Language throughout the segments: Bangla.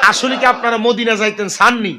আসলে কি আপনারা মদিনা যাইতেন চাননি?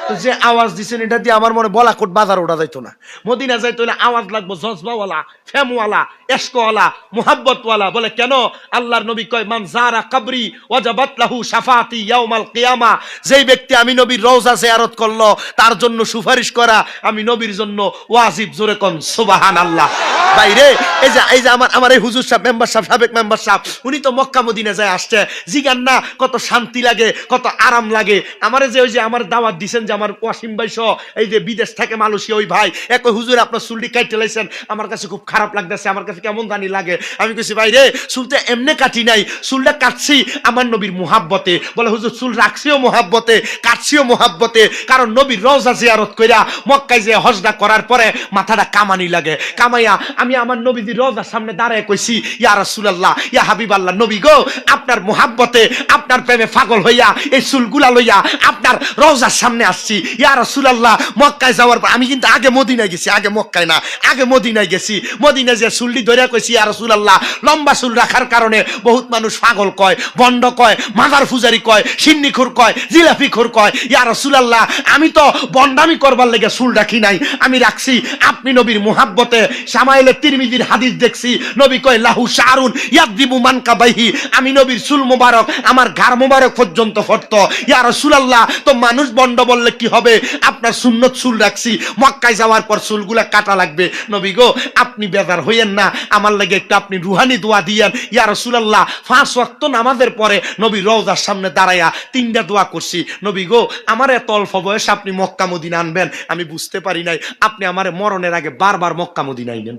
তো যে আওয়াজ দিচ্ছেন এটা দিয়ে আমার মনে বলাকোট বাজার ওঠা যাইতো না। মদিনা যাইতে হলে আওয়াজ লাগবো জজবাওয়ালা, ফেমওয়ালা, এশকওয়ালা, মুহাব্বতওয়ালা। বলে কেন? আল্লাহর নবী কয় মান যারা কবরি ওয়াজাবাত লাহু শাফাআতি ইয়াউমাল কিয়ামা। যেই ব্যক্তি আমি নবীর রওজা জিয়ারত করলো তার জন্য সুপারিশ করা আমি নবীর জন্য ওয়াজিব। জোরে কোন সুবহানাল্লাহ। বাইরে এই যে আমার এই হুজুর সাহেব, মেম্বার সাহেব, সাবেক মেম্বার সাহেব, উনি তো মক্কা মদিনা যায় আসছে। জিগান না কত শান্তি লাগে, কত আরাম লাগে। আমারে যে ওই যে আমার দাওয়াত দিছেন যে আমার ওয়াসিম ভাই সহ এই যে বিদেশ থেকে মালয়েশিয়া ওই ভাই একই হুজুর আপনার চুলটি কাটতে লাইছেন, আমার কাছে খুব খারাপ লাগতেছে, আমার কাছে কেমন জানি লাগে। আমি কইছি ভাই রে চুলটা এমনি কাটি নাই, চুলটা কাটছি আমার নবীর মুহাব্বতে। বলে হুজুর চুল রাখছিও মুহাব্বতে, কাটছিও মুহাব্বতে। কারণ নবীর রওজা জিয়ারত কইরা মক্কায় যে হজটা করার পরে মাথাটা কামানি লাগে। কামাইয়া আমি আমার নবীর রওজার সামনে দাঁড়ায় কইছি ইয়া রাসূলুল্লাহ, ইয়া হাবিবাল্লাহ, নবী গো আপনার মুহাব্বতে আপনার প্রেমে পাগল হইয়া এই চুলগুলা লইয়া আপনার রওজার সামনে আসছি ইয়া রাসূলুল্লাহ। মক্কায় যাওয়ার পর আমি কিন্তু আগে মদিনায় গেছি, আগে মক্কায় না, আগে মদিনায় গেছি। মদিনায় যে চুলটি ধরে কইছি ইয়া রাসূলুল্লাহ, লম্বা চুল রাখার কারণে বহুত মানুষ পাগল কয়, বন্ড কয়, মাজার পূজারি কয়, সিন্নিখোর কয়, জিলাপিখোর কয়। ইয়া রাসূলুল্লাহ আমি তো বন্ডামি করবার লেগে চুল রাখি নাই, আমি রাখছি আপনি নবীর মুহাব্বতে। শামাইলে তিরমিজির হাদিস দেখছি, নবী কয় লাহু শারুন ইয়াদিবু মানকাবাইহি, আমি নবীর চুল মোবারক আমার ঘাড় মোবারক পর্যন্ত ফটতো। ইয়া রাসূলুল্লাহ তো মানুষ বন্ড বললে কি হবে? আপনার সুন্নত চুল রাখছি, মক্কায় যাওয়ার পর চুলগুলা কাটা লাগবে। নবী গো আপনি বেজার হইয়েন না, আমার লাগে একটু আপনি রুহানি দোয়া দিয়েন। ইয়া রাসূলুল্লাহ 5 ওয়াক্ত নামাজের পরে নবী রওজার সামনে দাঁড়ায়া 3টা দোয়া করছি। নবী গো আমার এত অল্প বয়সে আপনি মক্কা মদিনা আনবেন আমি বুঝতে পারি নাই, আপনি আমারে মরণের আগে বারবার মক্কা মদিনা আইনেন।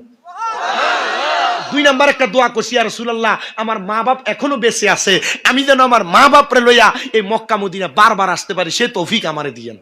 2 নাম্বার একটা দোয়া করছি ইয়া রাসূলুল্লাহ আমার মা বাপ এখনো বেঁচে আছে, আমি যেন আমার মা বাপরে লইয়া এই মক্কা মদিনা বারবার আসতে পারি, সে তৌফিক আমারে দিয়েন।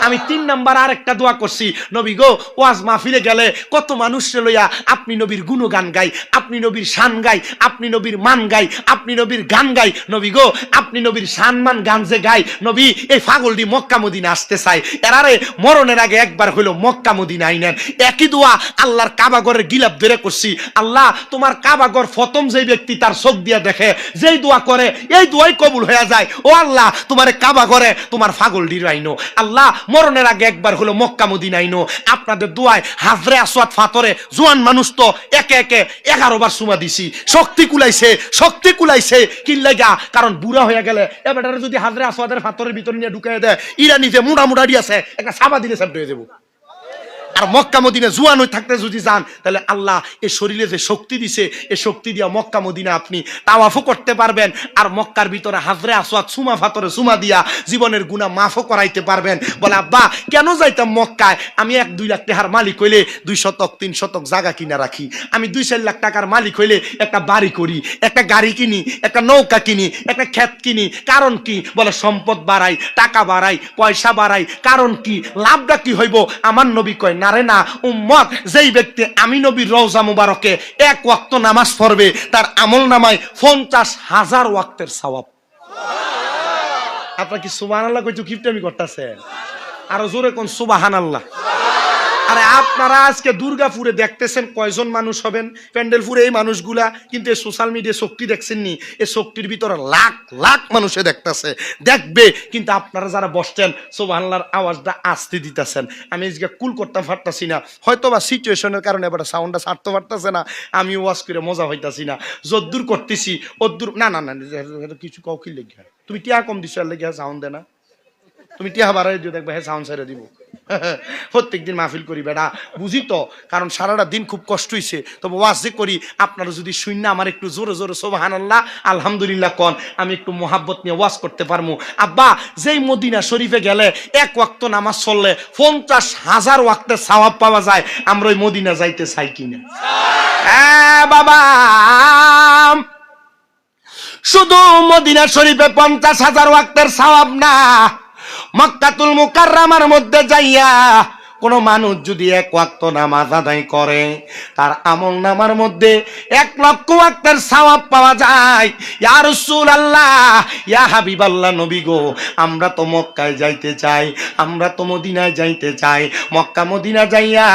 আমি 3 নাম্বার আর একটা দোয়া করছি, নবী গো ওয়াজ মাহফিলে গেলে কত মানুষরে লইয়া আপনি নবীর গুণগান গাই, আপনি নবীর শান গাই, আপনি নবীর মান গাই, আপনি নবীর গান গাই। নবী গো আপনি নবীর শান মান গান যে গাই, নবী এই পাগলটি মক্কা মদিনা আসতে চাই, এরারে মরণের আগে একবার হইলো মক্কা মদিনা আইনেন। একই দোয়া আল্লাহর কাবা ঘরের গিলাপ ধরে করছি, আল্লাহ তোমার কাবা ঘর প্রথম যেই ব্যক্তি তার চোখ দিয়া দেখে, যেই দোয়া করে এই দোয়াই কবুল হয়ে যায়। ও আল্লাহ তোমার কাবা ঘরে তোমার পাগলটি আইনো, আল্লাহ মরণের আগে একবার হলো মক্কা মদিনা আইনো। আপনাদের দোয়ায় হাজরে আসওয়াদ ফাতরে জোয়ান মানুষ তো একে একে 11 বার চুমা দিছি, শক্তি কুলাইছে কি লাগা? কারণ বুড়া হয়ে গেলে এবারে যদি হাজরে আসওয়াদের ফাতরের ভিতরে নিয়ে ঢুকাই দেয়, ইরা নিজে মোটা দিয়েছে একটা সাবা দিলে সাবট হয়ে যাবো। আর মক্কা মদিনা জুয়ান হয়ে থাকতে যদি যান তাহলে আল্লাহ এই শরীরে যে শক্তি দিছে এই শক্তি দিয়া মক্কা মদিনা আপনি তাওয়াফও করতে পারবেন, আর মক্কার ভিতরে হাজরে আসওয়াদ সুমা ফাতরে সুমা দিয়া জীবনের গুনাহ মাফও করাইতে পারবেন। বলে আব্বা কেন যাইতাম মক্কায়? আমি 1-2 লাখ টাকার মালিক হইলে 2 শতক 3 শতক জায়গা কিনা রাখি, আমি 2-4 লাখ টাকার মালিক হইলে একটা বাড়ি করি, একটা গাড়ি কিনি, একটা নৌকা কিনি, একটা ক্ষেত কিনি। কারণ কি? বলে সম্পদ বাড়াই, টাকা বাড়াই, পয়সা বাড়াই। কারণ কি? লাভটা কি হইব? আমার নবী কয় না রে না উম্মত, যেই ব্যক্তি আমি নবীর রওজা মুবারকে 1 ওয়াক্ত নামাজ পড়বে তার আমল নামায় 50,000 ওয়াক্তের সওয়াব। আপনারা কি সুবহানাল্লাহ কইছো কিপটামি করতেছেন? আরো জোরে কোন সুবহানাল্লাহ। আরে আপনারা আজকে দুর্গাপুরে দেখতেছেন কয়জন মানুষ হবেন? প্যান্ডেলপুরে এই মানুষগুলা, কিন্তু এই সোশ্যাল মিডিয়া শক্তি দেখছেন নি? এই শক্তির ভিতরে লাখ লাখ মানুষে দেখতেছে, দেখবে। কিন্তু আপনারা যারা বসছেন সুবহানাল্লাহর আওয়াজটা আসতে দিতেছেন। আমি আজকে কুল করতে পারতাছি না, হয়তো বা সিচুয়েশনের কারণে এবার সাউন্ডটা ছাড়তে পারতেছে না, আমি ওয়াজ করে মজা হইতাছি না। যদ্দূর করতেছি ওদ্দূর না না না কিছু কাউ কি লেগে তুমি টিয়া কম দিছো আর লেগে সাউন্ড দে না, তুমি টিয়া বাড়াই দিও দেখবে হ্যাঁ সাউন্ড ছেড়ে দিব। প্রত্যেকদিন মাহফিল করি বেটা, বুঝি তো, কারণ সারাটা দিন খুব কষ্ট হয়েছে। তবে ওয়াজ যে করি আপনারা যদি শুন আমার একটু জোরে জোরে সুবহানাল্লাহ আলহামদুলিল্লাহ কন, আমি একটু মোহাব্বত নিয়ে ওয়াজ করতে পারবো। আব্বা যেই মদিনা শরীফে গেলে 1 ওয়াক্ত নামাজ চললে 50,000 ওয়াক্তের সওয়াব পাওয়া যায়, আমরা ওই মদিনা যাইতে চাই কিনা? হ্যাঁ বাবা, শুধু মদিনা শরীফে 50,000 ওয়াক্তের সওয়াব না, মক্কাতুল মুকাররমার মধ্যে যাইয়া কোন মানুষ যদি 1 ওয়াক্ত নামাজ আদায় করে তার আমল নামার মধ্যে 1,00,000 ওয়াক্তের সওয়াব পাওয়া যায়। ইয়া রাসূলুল্লাহ, ইয়া হাবিবাল্লাহ, নবী গো, আমরা তো মক্কায় যাইতে চাই, আমরা তো মদিনায় যাইতে চাই, মক্কা মদিনা যাইয়া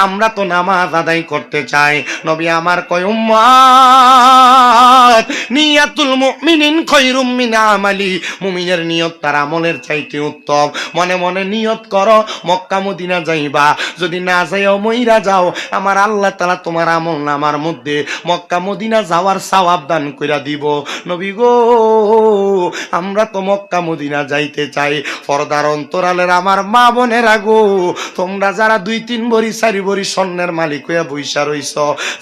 আমরা তো নামাজ আদায় করতে চাই। নবী আমার কয়, উম্মত, নিয়াতুল মুমিনিন খায়রুম মিন আমালি, মুমিনের নিয়ত তার আমলের চাইতে উত্তম। মনে মনে নিয়ত করো মক্কা মদিনা যাইবা, যদি না যাইও মইরা যাও, আমার আল্লাহ তাআলা তোমার আমল নামার মধ্যে মক্কা মদিনা যাওয়ার সওয়াব দান কইরা দিব। নবী গো, আমরা তো মক্কা মদিনা যাইতে চাই। পর্দার অন্তরালের আমার মা বোনেরা গো, তোমরা যারা 2-3 ভরি 4 ভরি স্বর্ণের মালিক হইয়া বইসা রইছ,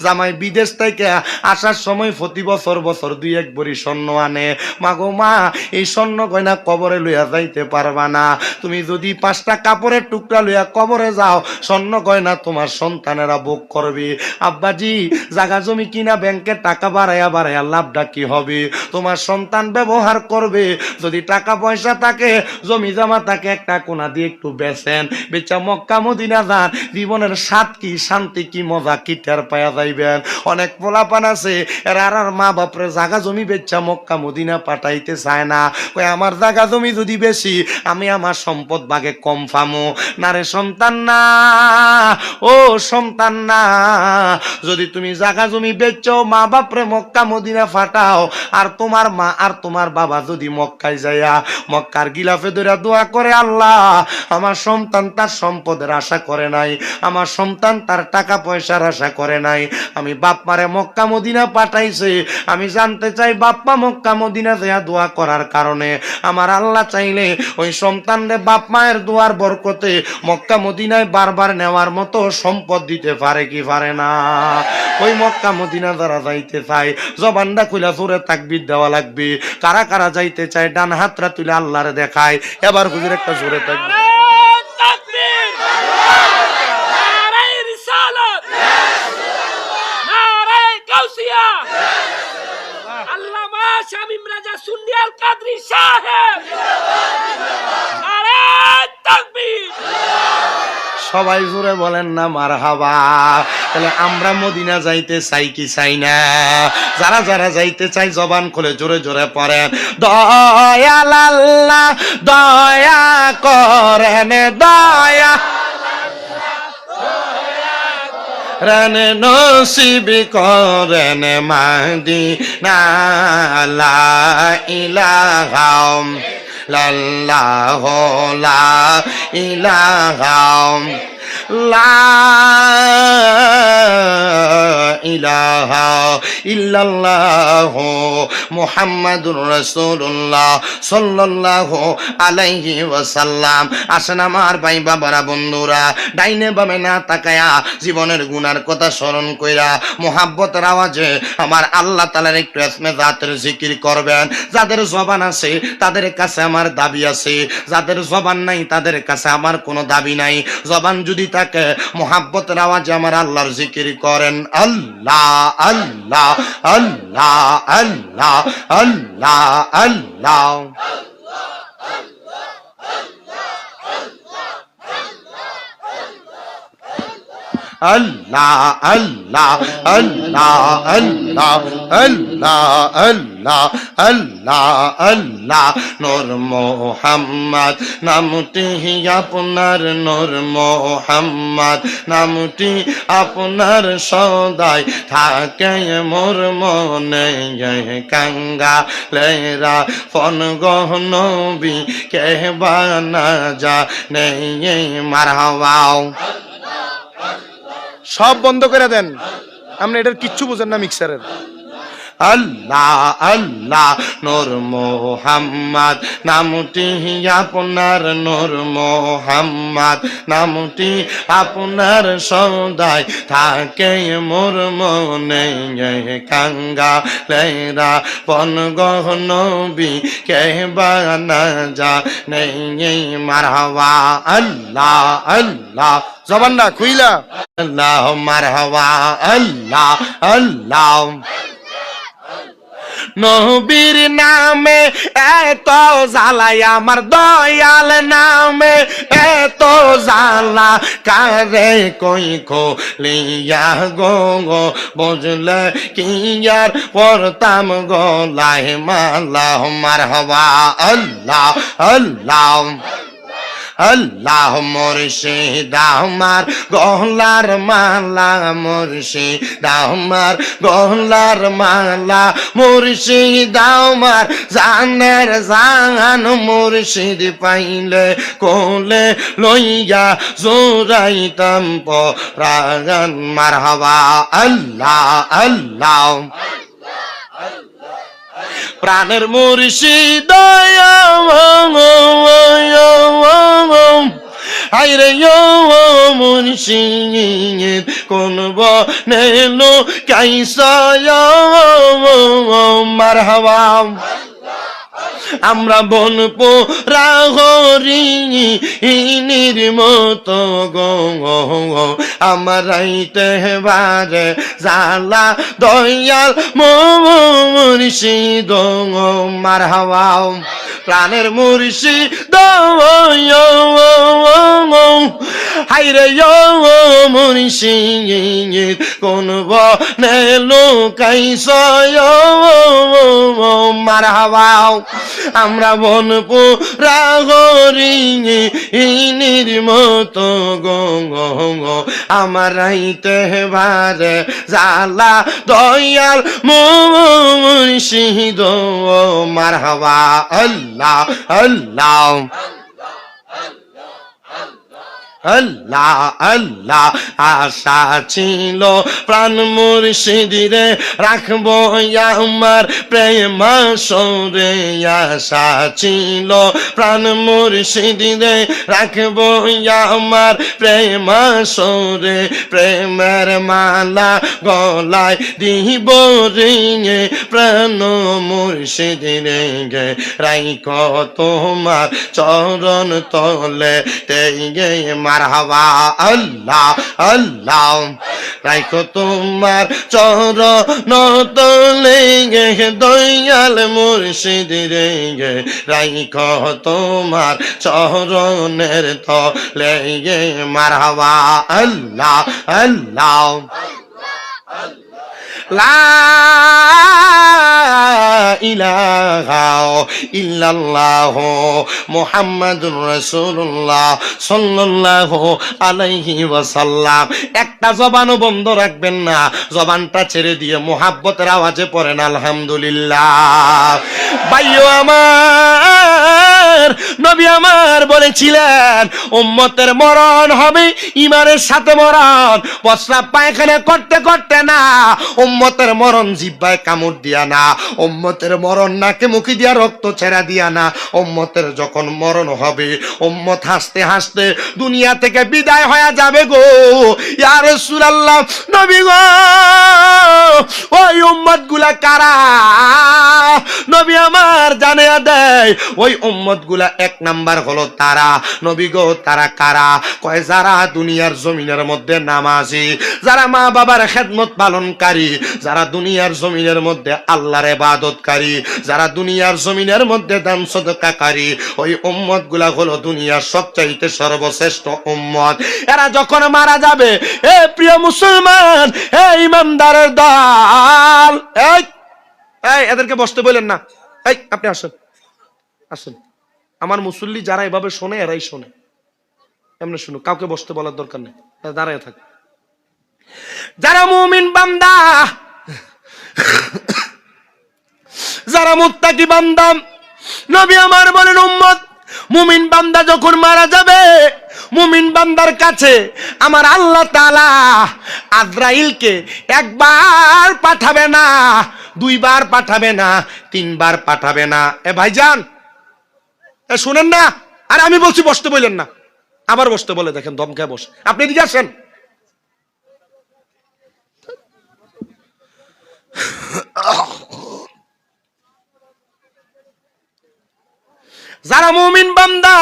জামাই বিদেশ থেকে আসার সময় প্রতি বছর 2-1 ভরি স্বর্ণ আনে, মাগো মা, এই স্বর্ণ গয়না কবরে লইয়া যাইতে পারবা না। তুমি যদি 5টা কাপড়ের টুকরা লইয়া কবরে যাও, স্বর্ণ গয়না তোমার সন্তানেরা ভোগ করবে। আব্বাজি, জায়গা জমি কিনা ব্যাংকে টাকা বাড়াইয়া বাড়াইয়া লাভটা কি হবে? তোমার সন্তান ব্যবহার করবে। যদি টাকা পয়সা থাকে, জমি জমা থাকে, একটা কোনা দিয়ে একটু বেচেন, বেচা মক্কা মদিনা যান, জীবনের স্বাদ কি, শান্তি কি, মজা কি টের পায়া যাইবেন। অনেক পোলাপান আছে এরা আর মা বাপরে জায়গা জমি বেচা মক্কা মদিনা পাঠাইতে চায় না। ওই আমার জায়গা জমি যদি বেশি, আমি আমার সম্পদ ভাগে কম পামো না রে সন্তান না, ও সন্তান না। যদি তুমি জায়গা জমি বেচো, মা বাপরে মক্কা মদিনা ফাটাও, আর তোমার মা আর তোমার বাবা যদি মক্কায় যাইয়া মক্কার গিলাফে ধরে দোয়া করে, আল্লাহ, আমার সন্তান তার সম্পদের আশা করে নাই, আমার সন্তান তার টাকা পয়সার আশা করে নাই, আমি বাপ মারে মক্কা মদিনা পাঠাইছে, আমি জানতে চাই বাপ মা মক্কা মদিনা যাইয়া দোয়া করার কারণে আমার আল্লাহ চাইলে ওই সন্তানরে বাপ মায়ের দোয়ার বরকতে মক্কা মদিনায় বারবার নেওয়ার মতো সম্পদ দিতে পারে কি পারে না? ওই মক্কা মদিনা যারা যাইতে চায়, জবানটা খুলে জোরে তাকবীর দেওয়া লাগবে। কারা কারা যাইতে চায় ডান হাতটা তুলে আল্লাহরে দেখায়। এবার হুজুর একটা জোরে তাকবীর। সবাই জোরে বলেন না মারহাবা। তাহলে আমরা মদিনা যাইতে চাই কি চাই না? যারা যারা যাইতে চাই জবান খুলে জোরে জোরে পড়েন, দয়াল আল্লাহ দয়া করেন, দয়া রান নসিব করেন মদিনা, লা ইলাহা ইল্লাল্লাহ, লা ইলাহা ইলাহা ইল্লাল্লাহ মুহাম্মাদুর রাসূলুল্লাহ সাল্লাল্লাহু আলাইহি ওয়াসাল্লাম। আসেন আমার ভাই বাবারা, বন্ধুরা, ডাইনে বামে না তাকায়া জীবনের গুনার কথা স্মরণ কইরা মুহাব্বতের আওয়াজে আমার আল্লাহ তাআলার একটু ইসমে জাতের জিকির করবেন। যাদের জবান আছে তাদের কাছে আমার দাবি আছে, যাদের জবান নাই তাদের কাছে আমার কোনো দাবি নাই। জবান যদি থাকে মুহাব্বতের আওয়াজে আমার আল্লাহর জিকির করেন, আল্লাহ আল্লাহ আল্লাহ আল্লাহ আল্লাহ আল্লাহ। আল্লাহ আল্লাহ আল্লাহ আল্লাহ আল্লাহ আল্লাহ আল্লাহ আল্লাহ। নূর মুহাম্মদ নামটি আপনার, নূর মুহাম্মদ নামটি আপনার সদাই থাকে মোর মনে, কাঙ্গা লেরা ফন গহনবী কে বানা যা নেই মারহাবা। সব বন্ধ করে দেন, আপনি এটার কিচ্ছু বুঝেন না মিক্সারের। আল্লাহ আল্লাহ নূর মুহাম্মদ নামটি আপনার, নূর মুহাম্মদ নামটি আপনার সদাই থাকে মোর মনে, কাঙ্গা লেরা পন গহনবী কে বানা যা নেই মারহাবা। আল্লাহ আল্লাহ, জবানটা খুইলা আল্লাহ মারহাবা, আল্লাহ আল্লাহ। নবীর নামে এত জ্বালাই আমার দয়াল নামে এত জ্বালা কারে কই খলিয়া গো বুঝলে কি আর পড়তাম গলায় মালা মারহাবা আল্লাহ আল্লাহ আল্লাহ মুর্শিদ আমার গলার মালা মুর্শিদ আমার গলার মালা মুর্শিদ আমার জানের জান মুর্শিদ পাইলে কোলে লইয়া জোরাইতাম পরাগান মারহাবা আল্লাহ আল্লাহ প্রাণের মুর্শিদ আইরে মুর্শিদ কোন বনেলো কাইসা মারহাবা আমরা বলবো রাহরিনীর মতো গো আমার রাইতে বারে জালা দয়াল মুর্শিদ মারহাবা প্রাণের মুর্শিদ হাইরে মুর্শিদ কোন বনেলো কাইসা মারহাবা আমরা বনপো রাগরিনীর মতো গো আমার রাইতে বারে জালা দয়াল মুর্শিদ মারহাবা আল্লাহ আল্লাহ আল্লাহ আল্লাহ আশা ছিল প্রাণ মুর্শিদিরে রাখবো আমার প্রেম সরে আশা ছিল প্রাণ মুর্শিদিরে রাখবো আমার প্রেম সরে প্রেমের মালা গলায় দিব রিঙে প্রাণ মুর্শিদিরে গে রাইখ তোমার চরণ তলে তেগে মারহাবা আল্লাহ আল্লাহ রাইখো তোমার চরণ তলে গে দয়াল মুর্শিদ রে গে রাইখো তোমার চরণের তলে গে মারহাবা আল্লাহ আল্লাহ লা ইলাহা ইল্লাল্লাহ মুহাম্মাদুর রাসূলুল্লাহ সাল্লাল্লাহু আলাইহি ওয়াসাল্লাম। একটা জবানও বন্ধ রাখবেন না, জবানটা ছেড়ে দিয়ে মুহাব্বতের আওয়াজে পড়েন আলহামদুলিল্লাহ। ভাইও আমার, নবী আমার বলেছিলেন উম্মতের মরণ হবে ঈমানের সাথে মরণ, প্রস্রাব পায়খানা করতে করতে না, উম্মতের মরণ জিহ্বায় কামড় দিয়া না, উম্মতের মরণ নাকে মুখে দিয়া রক্ত ছেড়া দিয়া না। উম্মতের যখন মরণ হবে উম্মত হাসতে হাসতে দুনিয়া থেকে বিদায় হয়ে যাবে গো। ইয়া রাসূলুল্লাহ, নবী গো ওই উম্মত গুলা কারা? নবী আমার জানিয়ে দেয় ওই উম্মত গুলা এক নাম্বার হলো তারা। নবী গো তারা কারা? কয় যারা দুনিয়ার জমিনের মধ্যে নামাজি, যারা মা বাবার খেদমত পালনকারী, যারা দুনিয়ার জমিনের মধ্যে আল্লাহর ইবাদতকারী, যারা দুনিয়ার জমিনের মধ্যে দান সদকাকারী, ওই উম্মত গুলা হলো দুনিয়ার সবচাইতে সর্বশ্রেষ্ঠ উম্মত। এরা যখন মারা যাবে, এ প্রিয় মুসলমান, এ ইমানদারের দল, এই এদেরকে বসতে বলেন না, এই আপনি আসেন আসেন। আমার মুসল্লি যারা এভাবে শোনে এরাই শোনে, এমনি শুনো, কাউকে বসতে বলার দরকার নেই, দাঁড়ায় থাক। যারা মুমিন বান্দা, যারা মুত্তাকি বান্দা, নবী আমার বলেন উম্মত মুমিন বান্দা যখন মারা যাবে, মুমিন বান্দার কাছে আমার আল্লাহ তাআলা আজরাইলকে একবার পাঠাবে না, দুইবার পাঠাবে না, তিনবার পাঠাবে না। এ ভাইজান এ শুনেন না, আর আমি বলছি বসতে বললেন না, আবার বসতে বলে দেখেন, দমকে বসে। আপনি এদিকে আসেন। যারা মুমিন বান্দা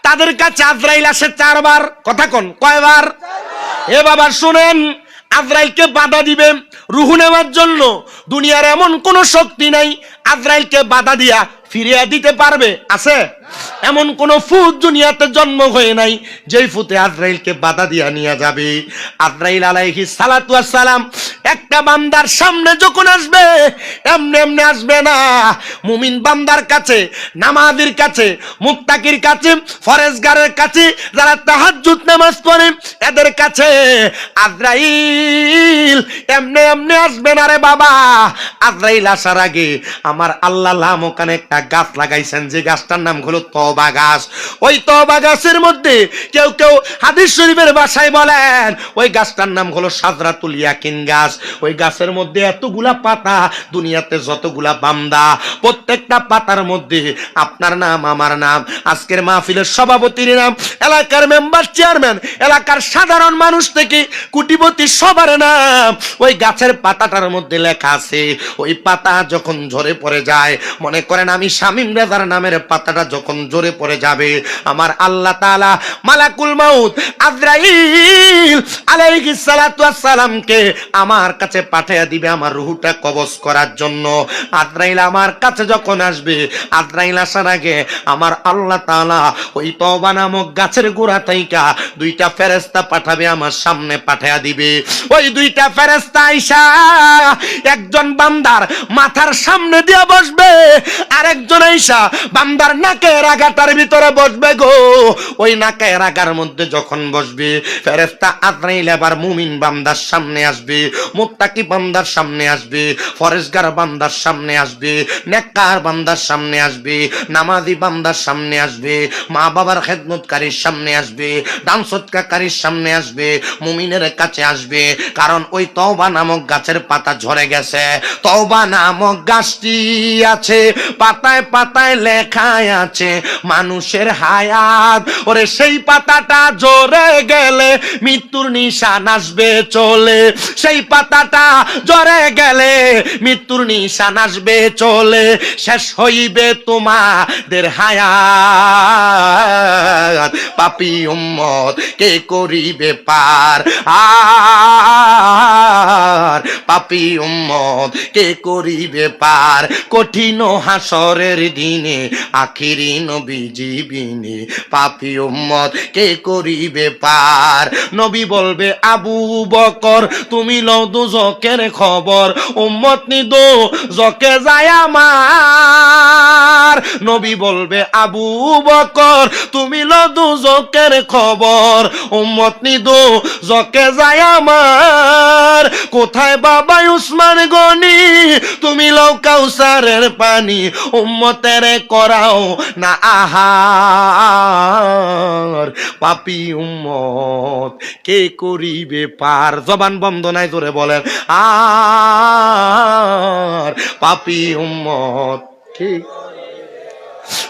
তাদের কাছে আজরাইল আসে চারবার। কথা কোন কয়বার? এ বাবা শুনেন, আজরাইলকে বাধা দিবে, রুহু নেওয়ার জন্য দুনিয়ার এমন কোন শক্তি নাই আজরাইলকে বাধা দিয়া ফিরিয়ে দিতে পারবে, আছে? এমন কোন ফুত দুনিয়াতে জন্ম হয়ে নাই যেই ফুতে আজরাইলকে বাধা দিয়া নিয়ে যাবে। আজরাইল আলাইহিস সালাতু ওয়াস সালাম একটা বান্দার সামনে যখন আসবে এমনি এমনি আসবে না। মুমিন বান্দার কাছে, নামাজীর কাছে, মুত্তাকির কাছে, ফরজগারের কাছে, যারা তাহাজ্জুদ নামাজ পড়ে এদের কাছে আজরাইল এমনি এমনি আসবে না রে বাবা। আজরাইল আসার আগে আমার আল্লাহ লামকানে একটা গাছ লাগাইছেন, যে গাছটার নাম হলো তওবা গাছ। ওই তওবা গাছের মধ্যে কেউ কেউ হাদিস শরীফের ভাষায় বলেন ওই গাছটার নাম হলো সাজরাতুল ইয়াকিন গাছ। ওই গাছের মধ্যে এতগুলা পাতা, দুনিয়াতে যতগুলা বান্দা প্রত্যেকটা পাতার মধ্যে আপনার নাম, আমার নাম, আজকের মাহফিলের সভাপতির নাম, এলাকার মেম্বার, চেয়ারম্যান, এলাকার সাধারণ মানুষ থেকে কোটিপতি সবার নাম ওই গাছের পাতাটার মধ্যে লেখা আছে। ওই পাতা যখন ঝরে পড়ে যায়, মনে করেন আমি শামীম রেজার নামের পাতাটা যখন ঝরে পড়ে যাবে, আমার আল্লাহ তাআলা মালাকুল মাউত আজরাইল আলাইহিস সালাতু ওয়াস সালামকে আমার কাছে পাঠিয়ে দিবে আমার রূহটা কবজ করার জন্য। আজরাইল আমার কাছে যখন আসবে, আজরাইল আসার আগে আমার আল্লাহ তাআলা ওই তওবা নামক গাছের গোড়া থেকে দুইটা ফেরেশতা পাঠাবে, আমার সামনে পাঠিয়ে দিবে। ওই দুইটা ফেরেশতা আইসা একজন বান্দার মাথার সামনে দিয়ে বসবে, আরেকজন আইসা বান্দার নাকের আগাটার ভিতরে বসবে গো। ওই নাকের আগার মধ্যে যখন বসবে, ফেরেশতা আজরাইল এবার মুমিন বান্দার সামনে আসবে, মুত্তাকি বান্দার সামনে আসবে, ফরজগার বান্দার সামনে আসবে, নেককার বান্দার সামনে আসবে, নামাজি বান্দার সামনে আসবে, মা বাবার খেদমতকারীর সামনে আসবে, দান সদকাকারীর সামনে আসবে, মুমিনের কাছে আসবে। কারণ ওই তওবা নামক গাছের পাতা ঝরে গেছে। তওবা নামক গাছটি আছে, পাতায় পাতায় লেখায় আছে মানুষের হায়াত। ওরে সেই পাতাটা ঝরে গেলে মৃত্যুর নিশান আসবে চলে, সেই পাতাটা ঝরে গেলে মৃত্যুর নিশান আসবে চলে, শেষ হইবে তোমাদের হায়াত। পাপী উম্মত কে করিবে পার, আর পাপী উম্মত কে করিবে পার, কঠিন হাসরের দিনে আখিরি নবীজি বিনে পাপী উম্মত কে করিবে পার। নবী বলবে আবু বকর তুমি লও দুজকের খবর, উম্মত নি দোজকে যায় আমার। নবী বলবে আবু বকর তুমি লও দুজকের খবর, উম্মত নি দোজকে যায় আমার। কোথায় বাবা উসমান গনি তুমি লও কাউসারের পানি, উম্মতের করাও না আহার। পাপী উম্মত কে করিবে পার, জবান বন্ধ নাই জোরে বলেন আর পাপী উম্মত কে।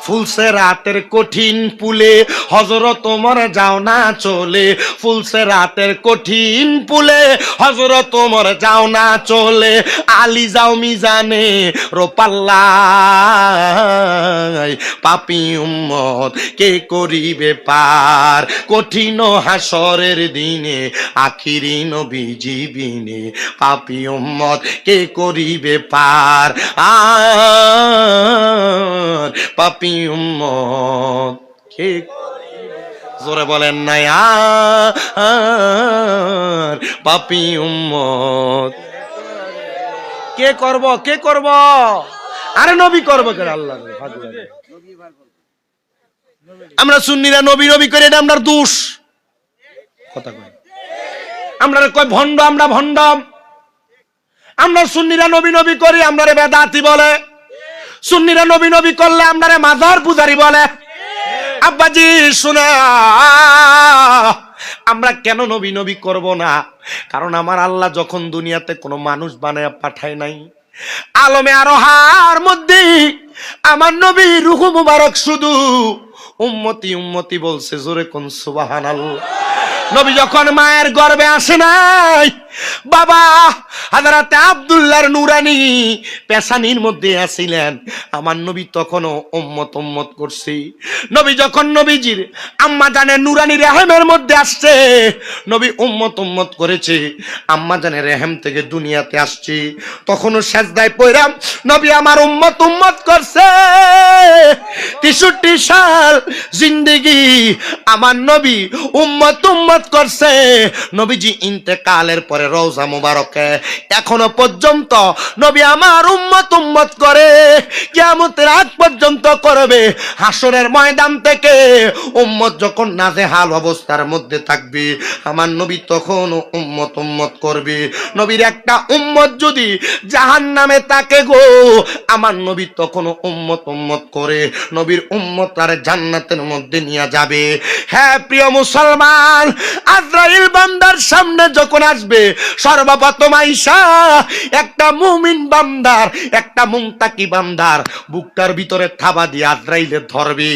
ফুলসে রাতের কঠিন পুলে হযরত ওমর যাও না চলে, ফুলসে রাতের কঠিন পুলে হযরত ওমর যাও না চলে, আলী যাও মিজানে রোপাল্লায়। পাপী উম্মত কে করিবে পার, কঠিন হাসরের দিনে আখিরি নবীজি বিনে পাপী উম্মত কে করিবে পার, আর পাপী উম্মত কে। জোরে বলেন না আর পাপী উম্মত কে করব, কে করব? আরে নবী করব কেন? আল্লাহ আমরা সুন্নিরা নবী নবী করে এটা আমরা দোষ কথা কই, আমরা কই ভণ্ড, আমরা ভণ্ড। আমরা সুন্নিরা নবী নবী করি, আমরা বেদাতি বলে। সুন্নিরা নবী নবী করলে আমরা মাজার পূজারি বলে। আব্বাজি শোনা, আমরা কেন নবী নবী করব না? কারণ আমার আল্লাহ যখন দুনিয়াতে কোনো মানুষ বানায় পাঠায় নাই, আলমে আরোহার মধ্যে আমার নবী রূহ মুবারক শুধু উম্মতি উম্মতি বলছে। জোরে কোন সুবহানাল্লাহ। নবী যখন মায়ের গর্ভে আসে নাই, বাবা হযরত আব্দুল্লাহর নুরানি পেশানির মধ্যে আছিলেন। আমার নবী তখনও উম্মত করছি। নবী যখন নবীজির আম্মা জানের নুরানি রেহেমের মধ্যে আসছে, নবী উম্মত করেছে, আম্মা জানের রেহেম থেকে দুনিয়াতে আসছে, তখনও সেজদায় পড়লাম নবী আমার উম্মত করছে। 63 সাল জিন্দেগি আমার নবী উম্মত করছে। নবীজি ইন্তেকালের পরে রওজা মুবারকে এখনো পর্যন্ত নবী আমার উম্মত করে, কিয়ামতের আগ পর্যন্ত করবে। হাসরের ময়দান থেকে উম্মত যখন নাজেহাল অবস্থার মধ্যে থাকবে, আমার নবী তখন উম্মত করবে। নবীর একটা উম্মত যদি জাহান্নামে থাকে গো, আমার নবী তখন উম্মত করে নবীর উম্মত আর জান্নাতের মধ্যে নিয়ে যাবে। হ্যাঁ প্রিয় মুসলমান, আজরাইল বান্দার সামনে যখন আসবে, সর্বপ্রথম আইসা একটা মুমিন বান্দার, একটা মুনতাকি বান্দার বুকটার ভিতরে থাবা দিয়ে আজরাইলের ধরবে।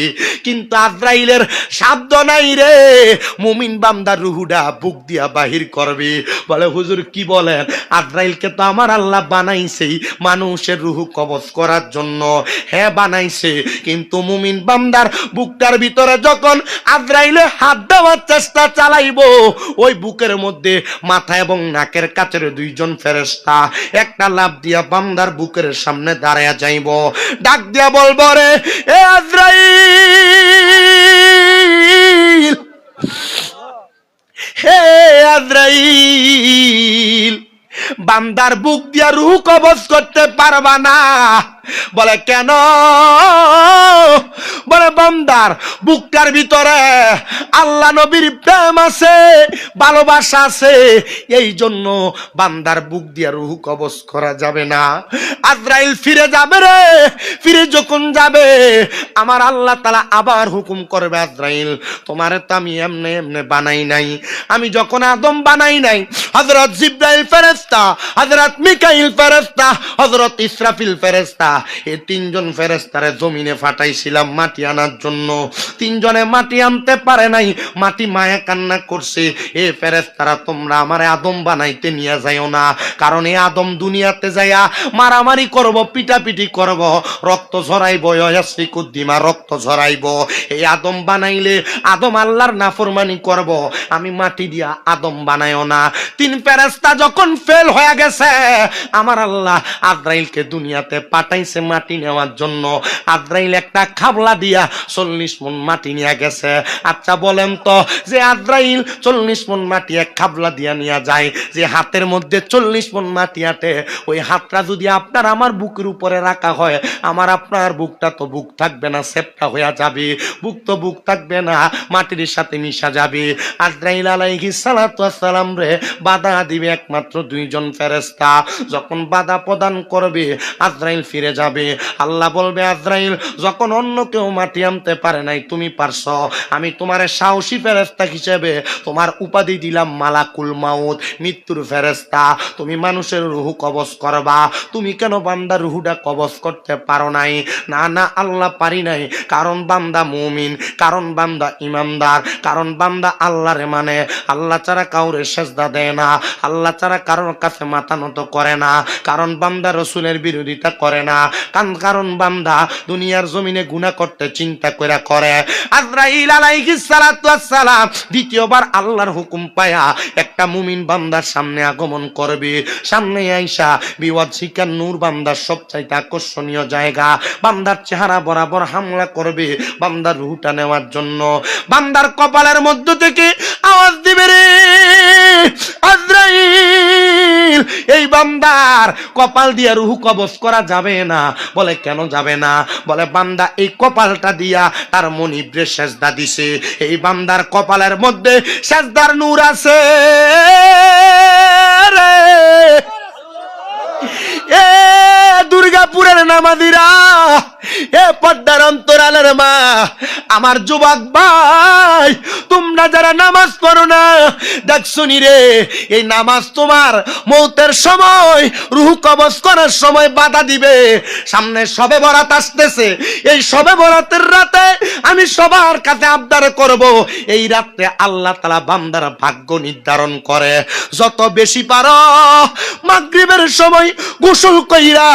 কিন্তু আজরাইলের শব্দ নাই রে, মুমিন বান্দার রুহুটা বুক দিয়া বাহির করবে। বলে হুজুর কি বলেন, আজরাইলকে তো আমার আল্লাহ বানাইছেই মানুষের রুহু কবজ করার জন্য। হ্যাঁ বানাইছে, কিন্তু মুমিন বান্দার বুকটার ভিতরে যখন আজরাইলে হাত দেওয়ার চেষ্টা চালাইবো, ওই বুকের মধ্যে মাথা এবং নাকের কাছের 2 জন ফেরেশতা একটা লাফ দিয়া বান্দার বুকের সামনে দাঁড়ায়া যাইব, ডাক দিয়া বলবো রে এ আজরাইল, হে আজরাইল, বান্দার বুক দিয়া রূহ কবজ করতে পারবা না। বলে কেন? বলে বান্দার বুকটার ভিতরে আল্লাহ নবীর প্রেম আছে, ভালোবাসা আছে, এই জন্য বান্দার বুক দিয়া রূহ কবজ করা যাবে না। আজরাইল ফিরে যাবে রে, ফিরে যখন যাবে আমার আল্লাহ তাআলা আবার হুকুম করবে, আজরাইল তোমারে তো আমি এমনে বানাই নাই। আমি যখন আদম বানাই নাই, হযরত জিবরাইল ফেরেশতা, হযরত মিকাইল ফেরেশতা, হযরত ইসরাফিল ফেরেশতা, এই 3 জন ফেরেশতারে জমিনে ফাটাইছিলাম মাটি আনার জন্য। 3 জনে মাটি আনতে পারে নাই, মাটি মায়া কান্না করছে, এ ফেরেশতারা তোমরা আমারে আদম বানাইতে নিয়ে যাইও না, কারণ এই আদম দুনিয়াতে যাইয়া মারামারি করব, পিটাপিটি করব, রক্ত ঝরাইব, ইয়াসফিকুদ্দিমা রক্ত ঝরাইব। এই আদম বানাইলে আদম আল্লাহর নাফরমানি করব, আমি মাটি দিয়া আদম বানাইও না। 3 ফেরেশতা যখন ফেল হয়ে গেছে, আমার আল্লাহ আজরাইলকে দুনিয়াতে পাঠাইছে মাটি নেওয়ার জন্য। আজরাইল একটা খাবলা দিয়া 40 মণ মাটি নিয়ে গেছে। আচ্ছা বলেন তো, যে আজরাইল 40 মণ মাটি এক খাবলা দিয়া নিয়ে যায়, যে হাতের মধ্যে 40 মণ মাটি আটে, ওই হাতটা যদি আপনার আমার বুকের উপরে রাখা হয়, আমার আপনার বুকটা তো বুক থাকবে না, সেপটা হয়ে যাবে। বুক তো বুক থাকবে না, মাটির সাথে মিশা যাবে। আজরাইল আলাইহিস সালাতু ওয়াস সালাম রে বাধা দিবে একমাত্র 2 জন ফেরেশতা। যখন বাধা প্রদান করবে, আজরাইল ফিরে যাবে। আল্লাহ বলবে, আজরাইল যখন অন্য কেউ মাটি আনতে পারে নাই, তুমি পারছো, আমি তোমারে সাহসী ফেরেশতা হিসেবে তোমার উপাধি দিলাম মালাকুল মাউত, মৃত্যুর ফেরেশতা। তুমি মানুষের রূহ কবজ করবা, তুমি কেন বান্দার রূহটা কবজ করতে পারো নাই? না না, আল্লাহ পারি নাই, কারণ বান্দা মুমিন, কারণ বান্দা ইমানদার, কারণ বান্দা আল্লাহরে মানে, আল্লাহ ছাড়া কাউরে সেজদা দেয় না, আল্লাহ ছাড়া কারোর কাছে মাথা নত করে না, কারণ বান্দা রসুলের বিরোধিতা করে না, কারণ বান্দা দুনিয়ার জমিনে গুনাহ করতে চিন্তা করে করে। আজরাইল আলাইহিস সালাতু ওয়াস সালাম দ্বিতীয়বার আল্লাহর হুকুম পায়া একটা মুমিন বান্দার সামনে আগমন করবে। সামনে আইসা বিওয়াজিকার নূর বান্দার সবচাইতে আকর্ষণীয় জায়গা, বান্দার চেহারা বরাবর হামলা করবে বান্দার রূহটা নেওয়ার জন্য। বান্দার কপালের মধ্য থেকে আওয়াজ দিবে, রে আজরাইল, এই বান্দার কপাল দিয়া রূহ কবজ করা যাবে না। বলে কেন যাবে না? বলে বান্দা এই কপালটা দিয়া তার মনিবরে সেজদা দিছে, এই বান্দার কপালের মধ্যে সেজদার নূর আছে রে। এ দুর্গাপুরের নামাজিরা, এ পর্দার অন্তরালের মা, আমার যুবক ভাই, তোমরা যারা নামাজ পড়ো না, দেখছো নি রে, এই নামাজ তোমার মৌতের সময়, রূহ কবজ করার সময় বাধা দিবে। সামনে শবে বরাত আসতেছে, এই শবে বরাতের রাতে আমি সবার কাছে আবদার করব, এই রাতে আল্লাহ তাআলা বান্দার ভাগ্য নির্ধারণ করে। যত বেশি পারো মাগরিবের সময় গোসল কইরা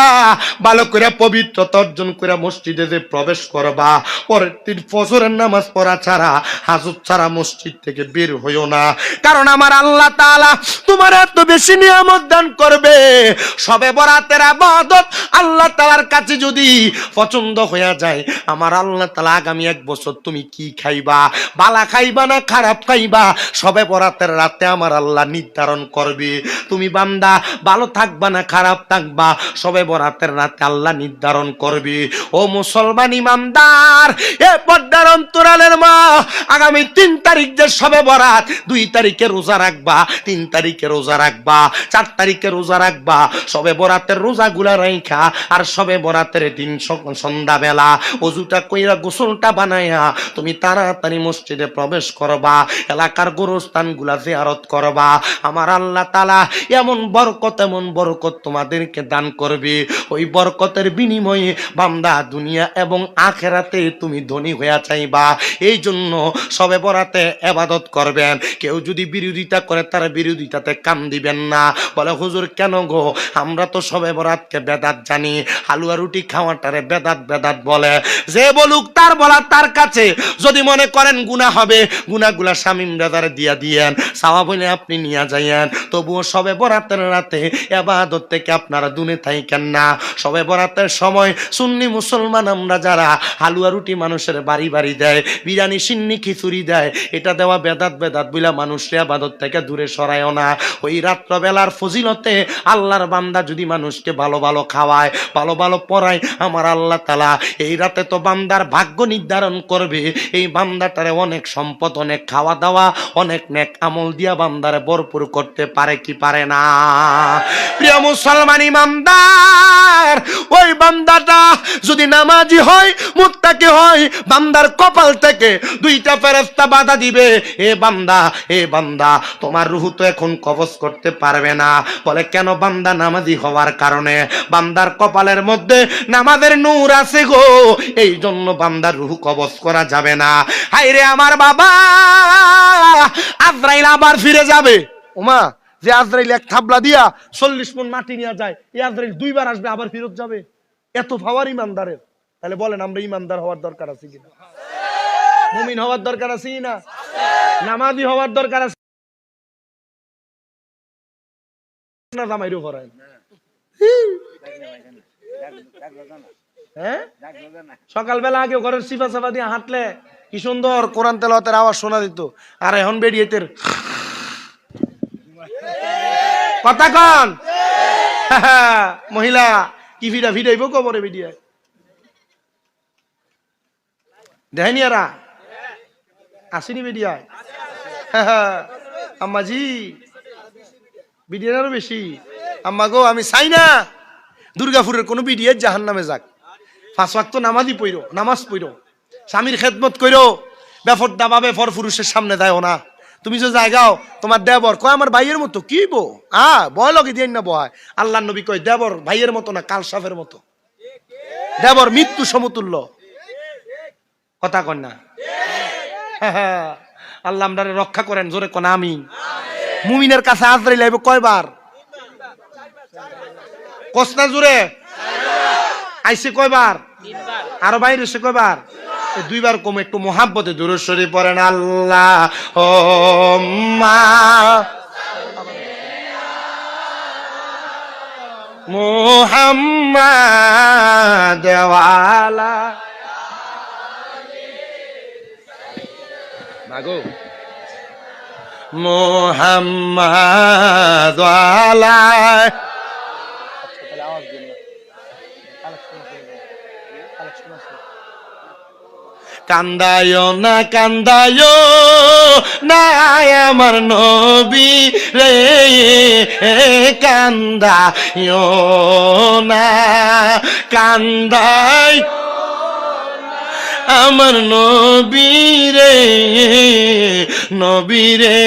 ভালো করে পবিত্রতা অর্জন করে মসজিদে যে প্রবেশ করবা, পরের দিন ফজরের নামাজ পড়া ছাড়া, হাজত ছাড়া মসজিদ থেকে বের হইও না। কারণ আমার আল্লাহ তাআলা তোমার এত বেশি নিয়ামত দান করবে, শবে বরাতের ইবাদত আল্লাহ তাআলার কাছে যদি পছন্দ হয়ে যায়, আমার আল্লাহ তাআলা আগামী 1 বছর তুমি কি খাইবা, বালা খাইবা না খারাপ খাইবা, শবে বরাতের রাতে আমার আল্লাহ নির্ধারণ করবে। তুমি বান্দা ভালো থাকবা না খারাপ থাকবা, শবে বরাতের রাতে আল্লাহ নির্ধারণ করবে। ও মুসলমান ইমানদার, এ পর্দার অন্তরালের মা, আগামী 3 তারিখ যে শবে বরাত, 2 তারিখে রোজা রাখবা, 3 তারিখে রোজা রাখবা, 4 তারিখে রোজা রাখবা। শবে বরাতের রোজাগুলা রাইখা আর শবে বরাতের দিন সন্ধ্যাবেলা ওযুটা কইরা গোসলটা বানাইয়া তুমি তাড়াতাড়ি মসজিদে প্রবেশ করবা, এলাকার গোরস্থানগুলা জিয়ারত করবা। আমার আল্লাহ তাআলা এমন বরকত তোমাদেরকে দান করবে, ওই বরকতের বিনিময়ে বান্দা দুনিয়া এবং আখিরাতে তুমি ধনী হইয়া চাইবা। এই জন্য শবে বরাতে ইবাদত করবেন। কেউ যদি বিরোধিতা করে তার বিরোধিতাতে কান দিবেন না। বলে হুজুর কেন গো, আমরা তো শবে বরাতকে বেদাত জানি, হালুয়া রুটি খাওয়াটারে বেদাত বলে। যে বলুক তার বলা তার কাছে। যদি মনে করেন গুনাহ হবে, গুনাহগুলা শামীম রাজারে দিয়া দিয়েন, সওয়াব হইলে আপনি নিয়ে যাইয়েন। তবুও শবে বরাতের রাতে ইবাদত থেকে আপনারা দূরে থাকেন না। শবে বরাতের সময় সুন্নি মুসলমান আমরা যারা হালুয়া রুটি মানুষের বাড়ি বাড়ি দেয়, বিরিয়ানি সিন্নি খিচুড়ি দেয়, এটা দেওয়া বেদাত বইলা মানুষকে ইবাদত থেকে দূরে সরায়ও না। ওই রাত্রবেলার ফজিলতে আল্লাহর বান্দা যদি মানুষকে ভালো ভালো খাওয়ায়, ভালো ভালো পড়ায়, আমার আল্লাহ তাআলা এই রাতে তো বান্দার ভাগ্য নির্ধারণ করবে। এই বান্দাটারে অনেক সম্পদ, অনেক খাওয়া দাওয়া, অনেক নেক আমল দিয়া বান্দারে ভরপুর করতে পারে কি পারে না? প্রিয় মুসলমান ইমানদার, ওই বান্দাটা যদি নামাজি হয়, মুত্তাকি হয়, বান্দার কপাল থেকে 2টা ফেরেশতা বাধা দিবে, এ বান্দা তোমার রূহ তো এখন কবজ করতে পারবে না। বলে কেন? বান্দা নামাজি হওয়ার কারণে বান্দার কপালের মধ্যে নামাজের নূর আছে গো, এই জন্য বান্দার রূহ কবজ করা যাবে না। হায়রে আমার বাবা, আজরাইল আবার ফিরে যাবে। ওমা, যে আজরাইল এক থাবলা দিয়া 40 মণ মাটি নিয়ে যায়, এই আজরাইল 2 বার আসবে আবার ফেরত যাবে। এত পাওয়ার ইমানদারের। তাহলে বলেন আমরা ইমানদার হওয়ার দরকার আছে কিনা? মুমিন হওয়ার দরকার আছে কিনা? নামাজি হওয়ার দরকার আছে না? জামাইরও করেন হ্যাঁ, সকালবেলা আগে ঘরের সিফা সাফা দিয়ে হাঁটলে কি সুন্দর কোরআন তেলাওয়াতের আওয়াজ শোনা দিত। আর এখন বেরিয়েতের কথা কন মহিলা কি ভিড়াইব কবরে বেরিয়ে দেখেনি এরা আসেনি বেরিয়ায়। আম্মাজি বিডিয়ার আরো বেশি। আম্মা গো, আমি চাই না দুর্গাপুরের কোনো বিডিয়ার জাহান্নামে যাক। 5 ওয়াক্ত নামাজি পইরো, নামাজ পইরো, স্বামীর খেদমত কইরো, বেফরদা ভাবে পর পুরুষের সামনে দাও না। তুমি যে জায়গাও তোমার দেবর কয় আমার ভাইয়ের মতো, কি বো বয় লগে দিয়ে না বয়। আল্লাহ নবী কয় দেবর ভাইয়ের মতো না, কাল সাফের মতো। দেবর মৃত্যু সমতুল্য। কথা কন না? আল্লাহ আমরারে রক্ষা করেন, জোরে কোন আমিন। মুমিনের কাছে আজরাইল আইব কয়বার? কসনা জোরে আইছে কয়বার? আরো বাইরে এসে কয়বার? 2 বার কম। একটু মোহাব্বতে দুরূদ শরীফ পড়েন। আল্লাহ মুহাম্মাদ ওয়ালা মাগো মুহাম্মাদ ওয়ালা। কান্দায় না আমার নবী রে, কান্দায় না, কান্দায় আমার নবীরে, নবীরে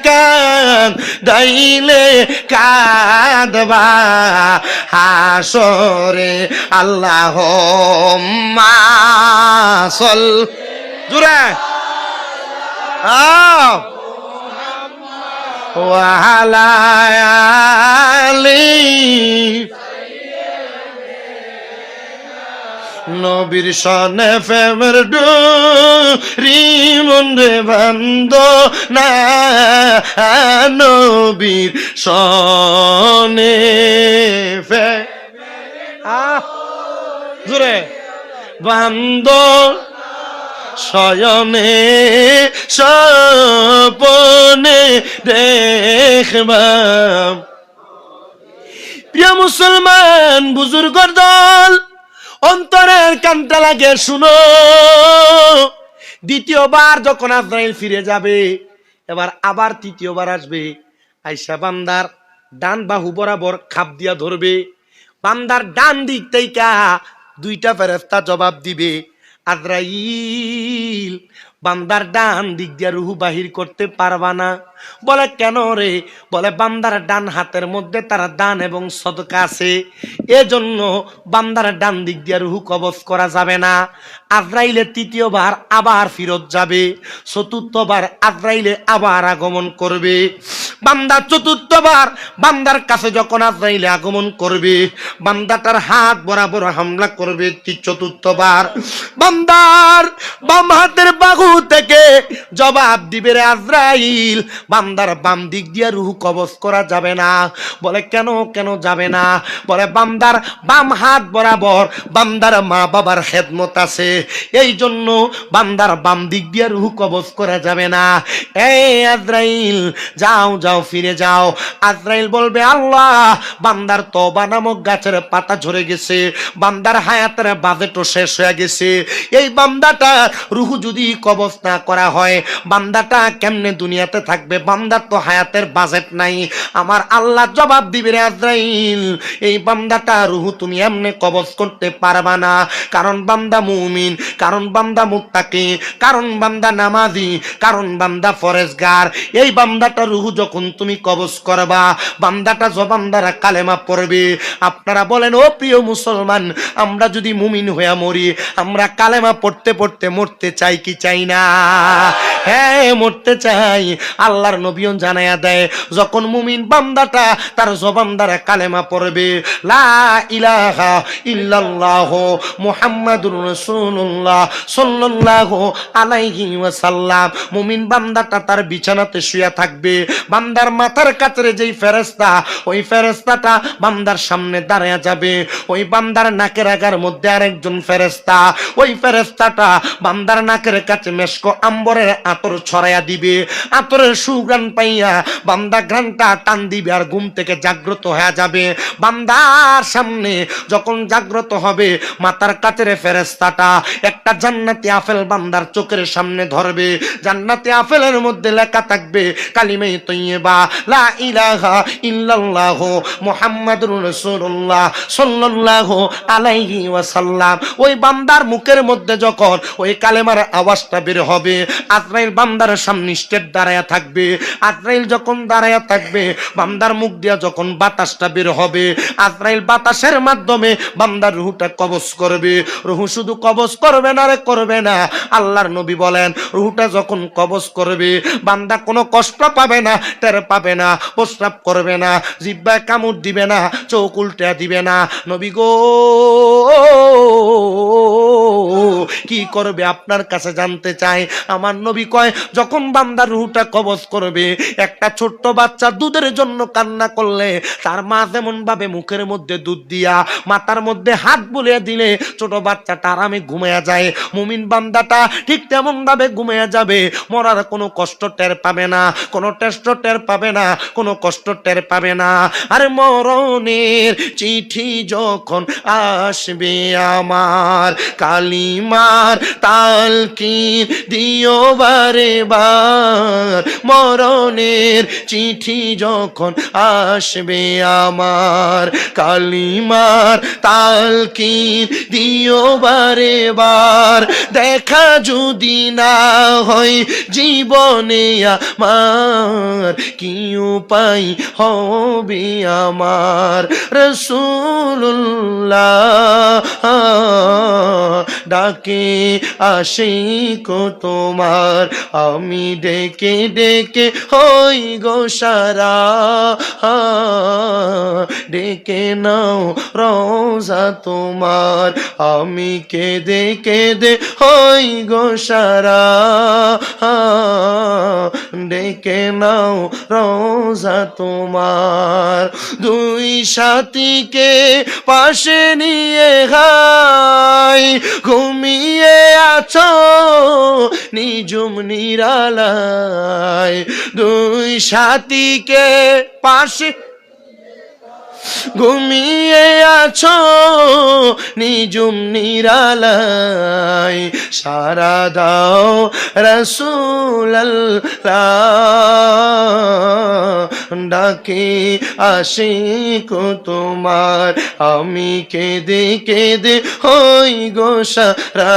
কাঁদাইলে কাঁদবা হাসরে আল্লাহুম্মা সাল জুরে ওয়া আলা আলি নবীর সনে ফেমের ডুরি মনে বান্ধ না, নবীর সনে ফে জুরে বান্ধ শয়নে স্বপনে দেখবাম। প্রিয় মুসলমান বুজুর্গর দল, অন্তরের কানটা লাগে শুনো। দ্বিতীয়বার যখন আজরাইল ফিরে যাবে, এবার আবার তৃতীয়বার আসবে, আইসা বান্দার ডান বাহু বরাবর খাপ দিয়া ধরবে। বান্দার ডান দিক থেকে দুইটা ফেরেশতা জবাব দিবে, আজরাইল বান্দার ডান দিক দিয়া রুহু বাহির করতে পারবা না। বলে কেন রে? বলে বান্দার ডান হাতের মধ্যে তার দান এবং সদকা আছে, এজন্য বান্দার ডান দিক দিয়া রুহু কবজ করা যাবে না। আজরাইলে তৃতীয়বার আবার ফিরত যাবে, চতুর্থবার আজরাইলে আবার আগমন করবে। বান্দা চতুর্থবার বান্দার কাছে যখন আজরাইলে আগমন করবে, বান্দাটার হাত বরাবর হামলা করবে। চতুর্থবার বান্দার বাম হাতের বাহু থেকে জবাব দিবে, রে আজরাইল বান্দার বাম দিক দিয়ে রুহু কবজ করা যাবে না। বলে কেন কেন যাবে না? বলে বান্দার বাম হাত বরাবর বান্দার মা বাবার খেদমত আছে, এই জন্য বান্দার বাম দিক দিয়ে রুহু কবজ করা যাবে না। এই আজরাইল যাও যাও, ফিরে যাও। আজরাইল বলবে, আল্লাহ বান্দার তওবা নামক গাছের পাতা ঝরে গেছে, বান্দার হায়াতের বাজেটও শেষ হয়ে গেছে, এই বান্দাটা রুহু যদি কবজ না করা হয় বান্দাটা কেমনে দুনিয়াতে থাকবে? বান্দার তো হায়াতের বাজেট নাই। আমার আল্লাহ জবাব দিবে, রে আজরাইল এই বান্দাটা রুহু তুমি এমনে কবজ করতে পারবা না, কারণ বান্দা মুমিন, কারণ বান্দা মুত্তাকি, কারণ বান্দা নামাজি, কারণ বান্দা ফরেজগার। এই বান্দাটা রুহু যখন তুমি কবজ করবা, বান্দাটা জবানদারা কালেমা পড়বে। আপনারা বলেন, ও প্রিয় মুসলমান, আমরা যদি মুমিন হয়ে মরি, আমরা কালেমা পড়তে পড়তে মরতে চাই কি চাই না? হ্যাঁ, মরতে চাই। আল্লাহর নবীও জানায়া দেয়, যখন মুমিন বান্দাটা তার জবান দ্বারা কালেমা পড়বে, লা ইলাহা ইল্লাল্লাহ মুহাম্মাদুর রাসূলুল্লাহ সাল্লাল্লাহু আলাইহি ওয়াসাল্লাম, মুমিন বান্দাটা তার বিছানাতে শুয়ে থাকবে। বান্দার মাথার কাছে যেই ফেরেশতা, ওই ফেরেশতাটা বান্দার সামনে দাঁড়ায়া যাবে। ওই বান্দার নাকের আগার মধ্যে আরেকজন ফেরেশতা, ওই ফেরেশতাটা বান্দার নাকের কাছে মেশকো আম্বরের আতর ছড়াইয়া দিবে। আতরের সুঘ্রাণ পাইয়া বান্দা ঘ্রাণটা টান দিবে আর ঘুম থেকে জাগ্রত হয়ে যাবে। বান্দার সামনে যখন জাগ্রত হবে, মাথার কাছের ফেরেশতাটা একটা জান্নাতি আপেল বান্দার চোখের সামনে ধরবে। জান্নাতি আপেলের মধ্যে লেখা থাকবে কালিমে তৈয়বা, লা ইলাহা ইল্লাল্লাহ মুহাম্মাদুর রাসূলুল্লাহ সাল্লাল্লাহু আলাইহি ওয়াসাল্লাম। ওই বান্দার মুখের মধ্যে যখন ওই কালেমার আওয়াজটা বের হবে, আজরাইল বান্দার সামনে স্টেপ দাঁড়ায়া থাকবে। আজরাইল যখন দাঁড়ায়া থাকবে, বান্দার মুখ দিয়া যখন বাতাসটা বের হবে, আজরাইল বাতাসের মাধ্যমে বান্দার রুহুটা কবজ করবে। রুহু শুধু কবজ করবে না রে, করবে না। আল্লাহর নবী বলেন, রুহুটা যখন কবজ করবে, বান্দা কোনো কষ্ট পাবে না, টের পাবে না, প্রস্রাব করবে না, জিহ্বায় কামড় দিবে না, চোখ উল্টা দিবে না। নবী গো কি করবে আপনার কাছে জানতে চাই। আমার নবী কয় যখন বান্দার রুহটা কবজ করবে, একটা ছোট্ট বাচ্চা দুধের জন্য কান্না করলে তার মা যেমন ভাবে মুখের মধ্যে দুধ দিয়া মাথার মধ্যে হাত বুলিয়ে দিলে ছোট বাচ্চাটা আরামে ঘুমিয়ে যায়, মুমিন বান্দাটা ঠিক তেমন ভাবে ঘুমিয়ে যাবে, মরার কোনো কষ্ট টের পাবে না, কোনো টেস্ট টের পাবে না, কোনো কষ্ট টের পাবে না। আর মরণের চিঠি যখন আসবে আমার, কালিমার তালকিন দিও বারে বার, মরণের চিঠি যখন আসবে আমার, কালিমার তালকিন দিও বারে বার, দেখা যদি না হয় জীবনে আমার, কি উপায় হবে আমার, রাসূলুল্লাহ ডাকে আশিক তোমার, আমি ডেকে ডেকে হই গো সারা, ডেকে নাও রোজা তোমার, আমি কেঁদে কেঁদে হই গো সারা, ডেকে নাও রোজা তোমার। দুই সাথীকে পাশে নিয়ে হাই ঘুমিয়ে আছো নিজুম নিরালায়, দুই সাথীকে পাশে ঘুমিয়ে আছো নিজুম নিরালায়, সারা দাও রাসূলুল্লাহ ডাকে আশিক তোমার, আমি কেঁদে কেঁদে হই গো সারা,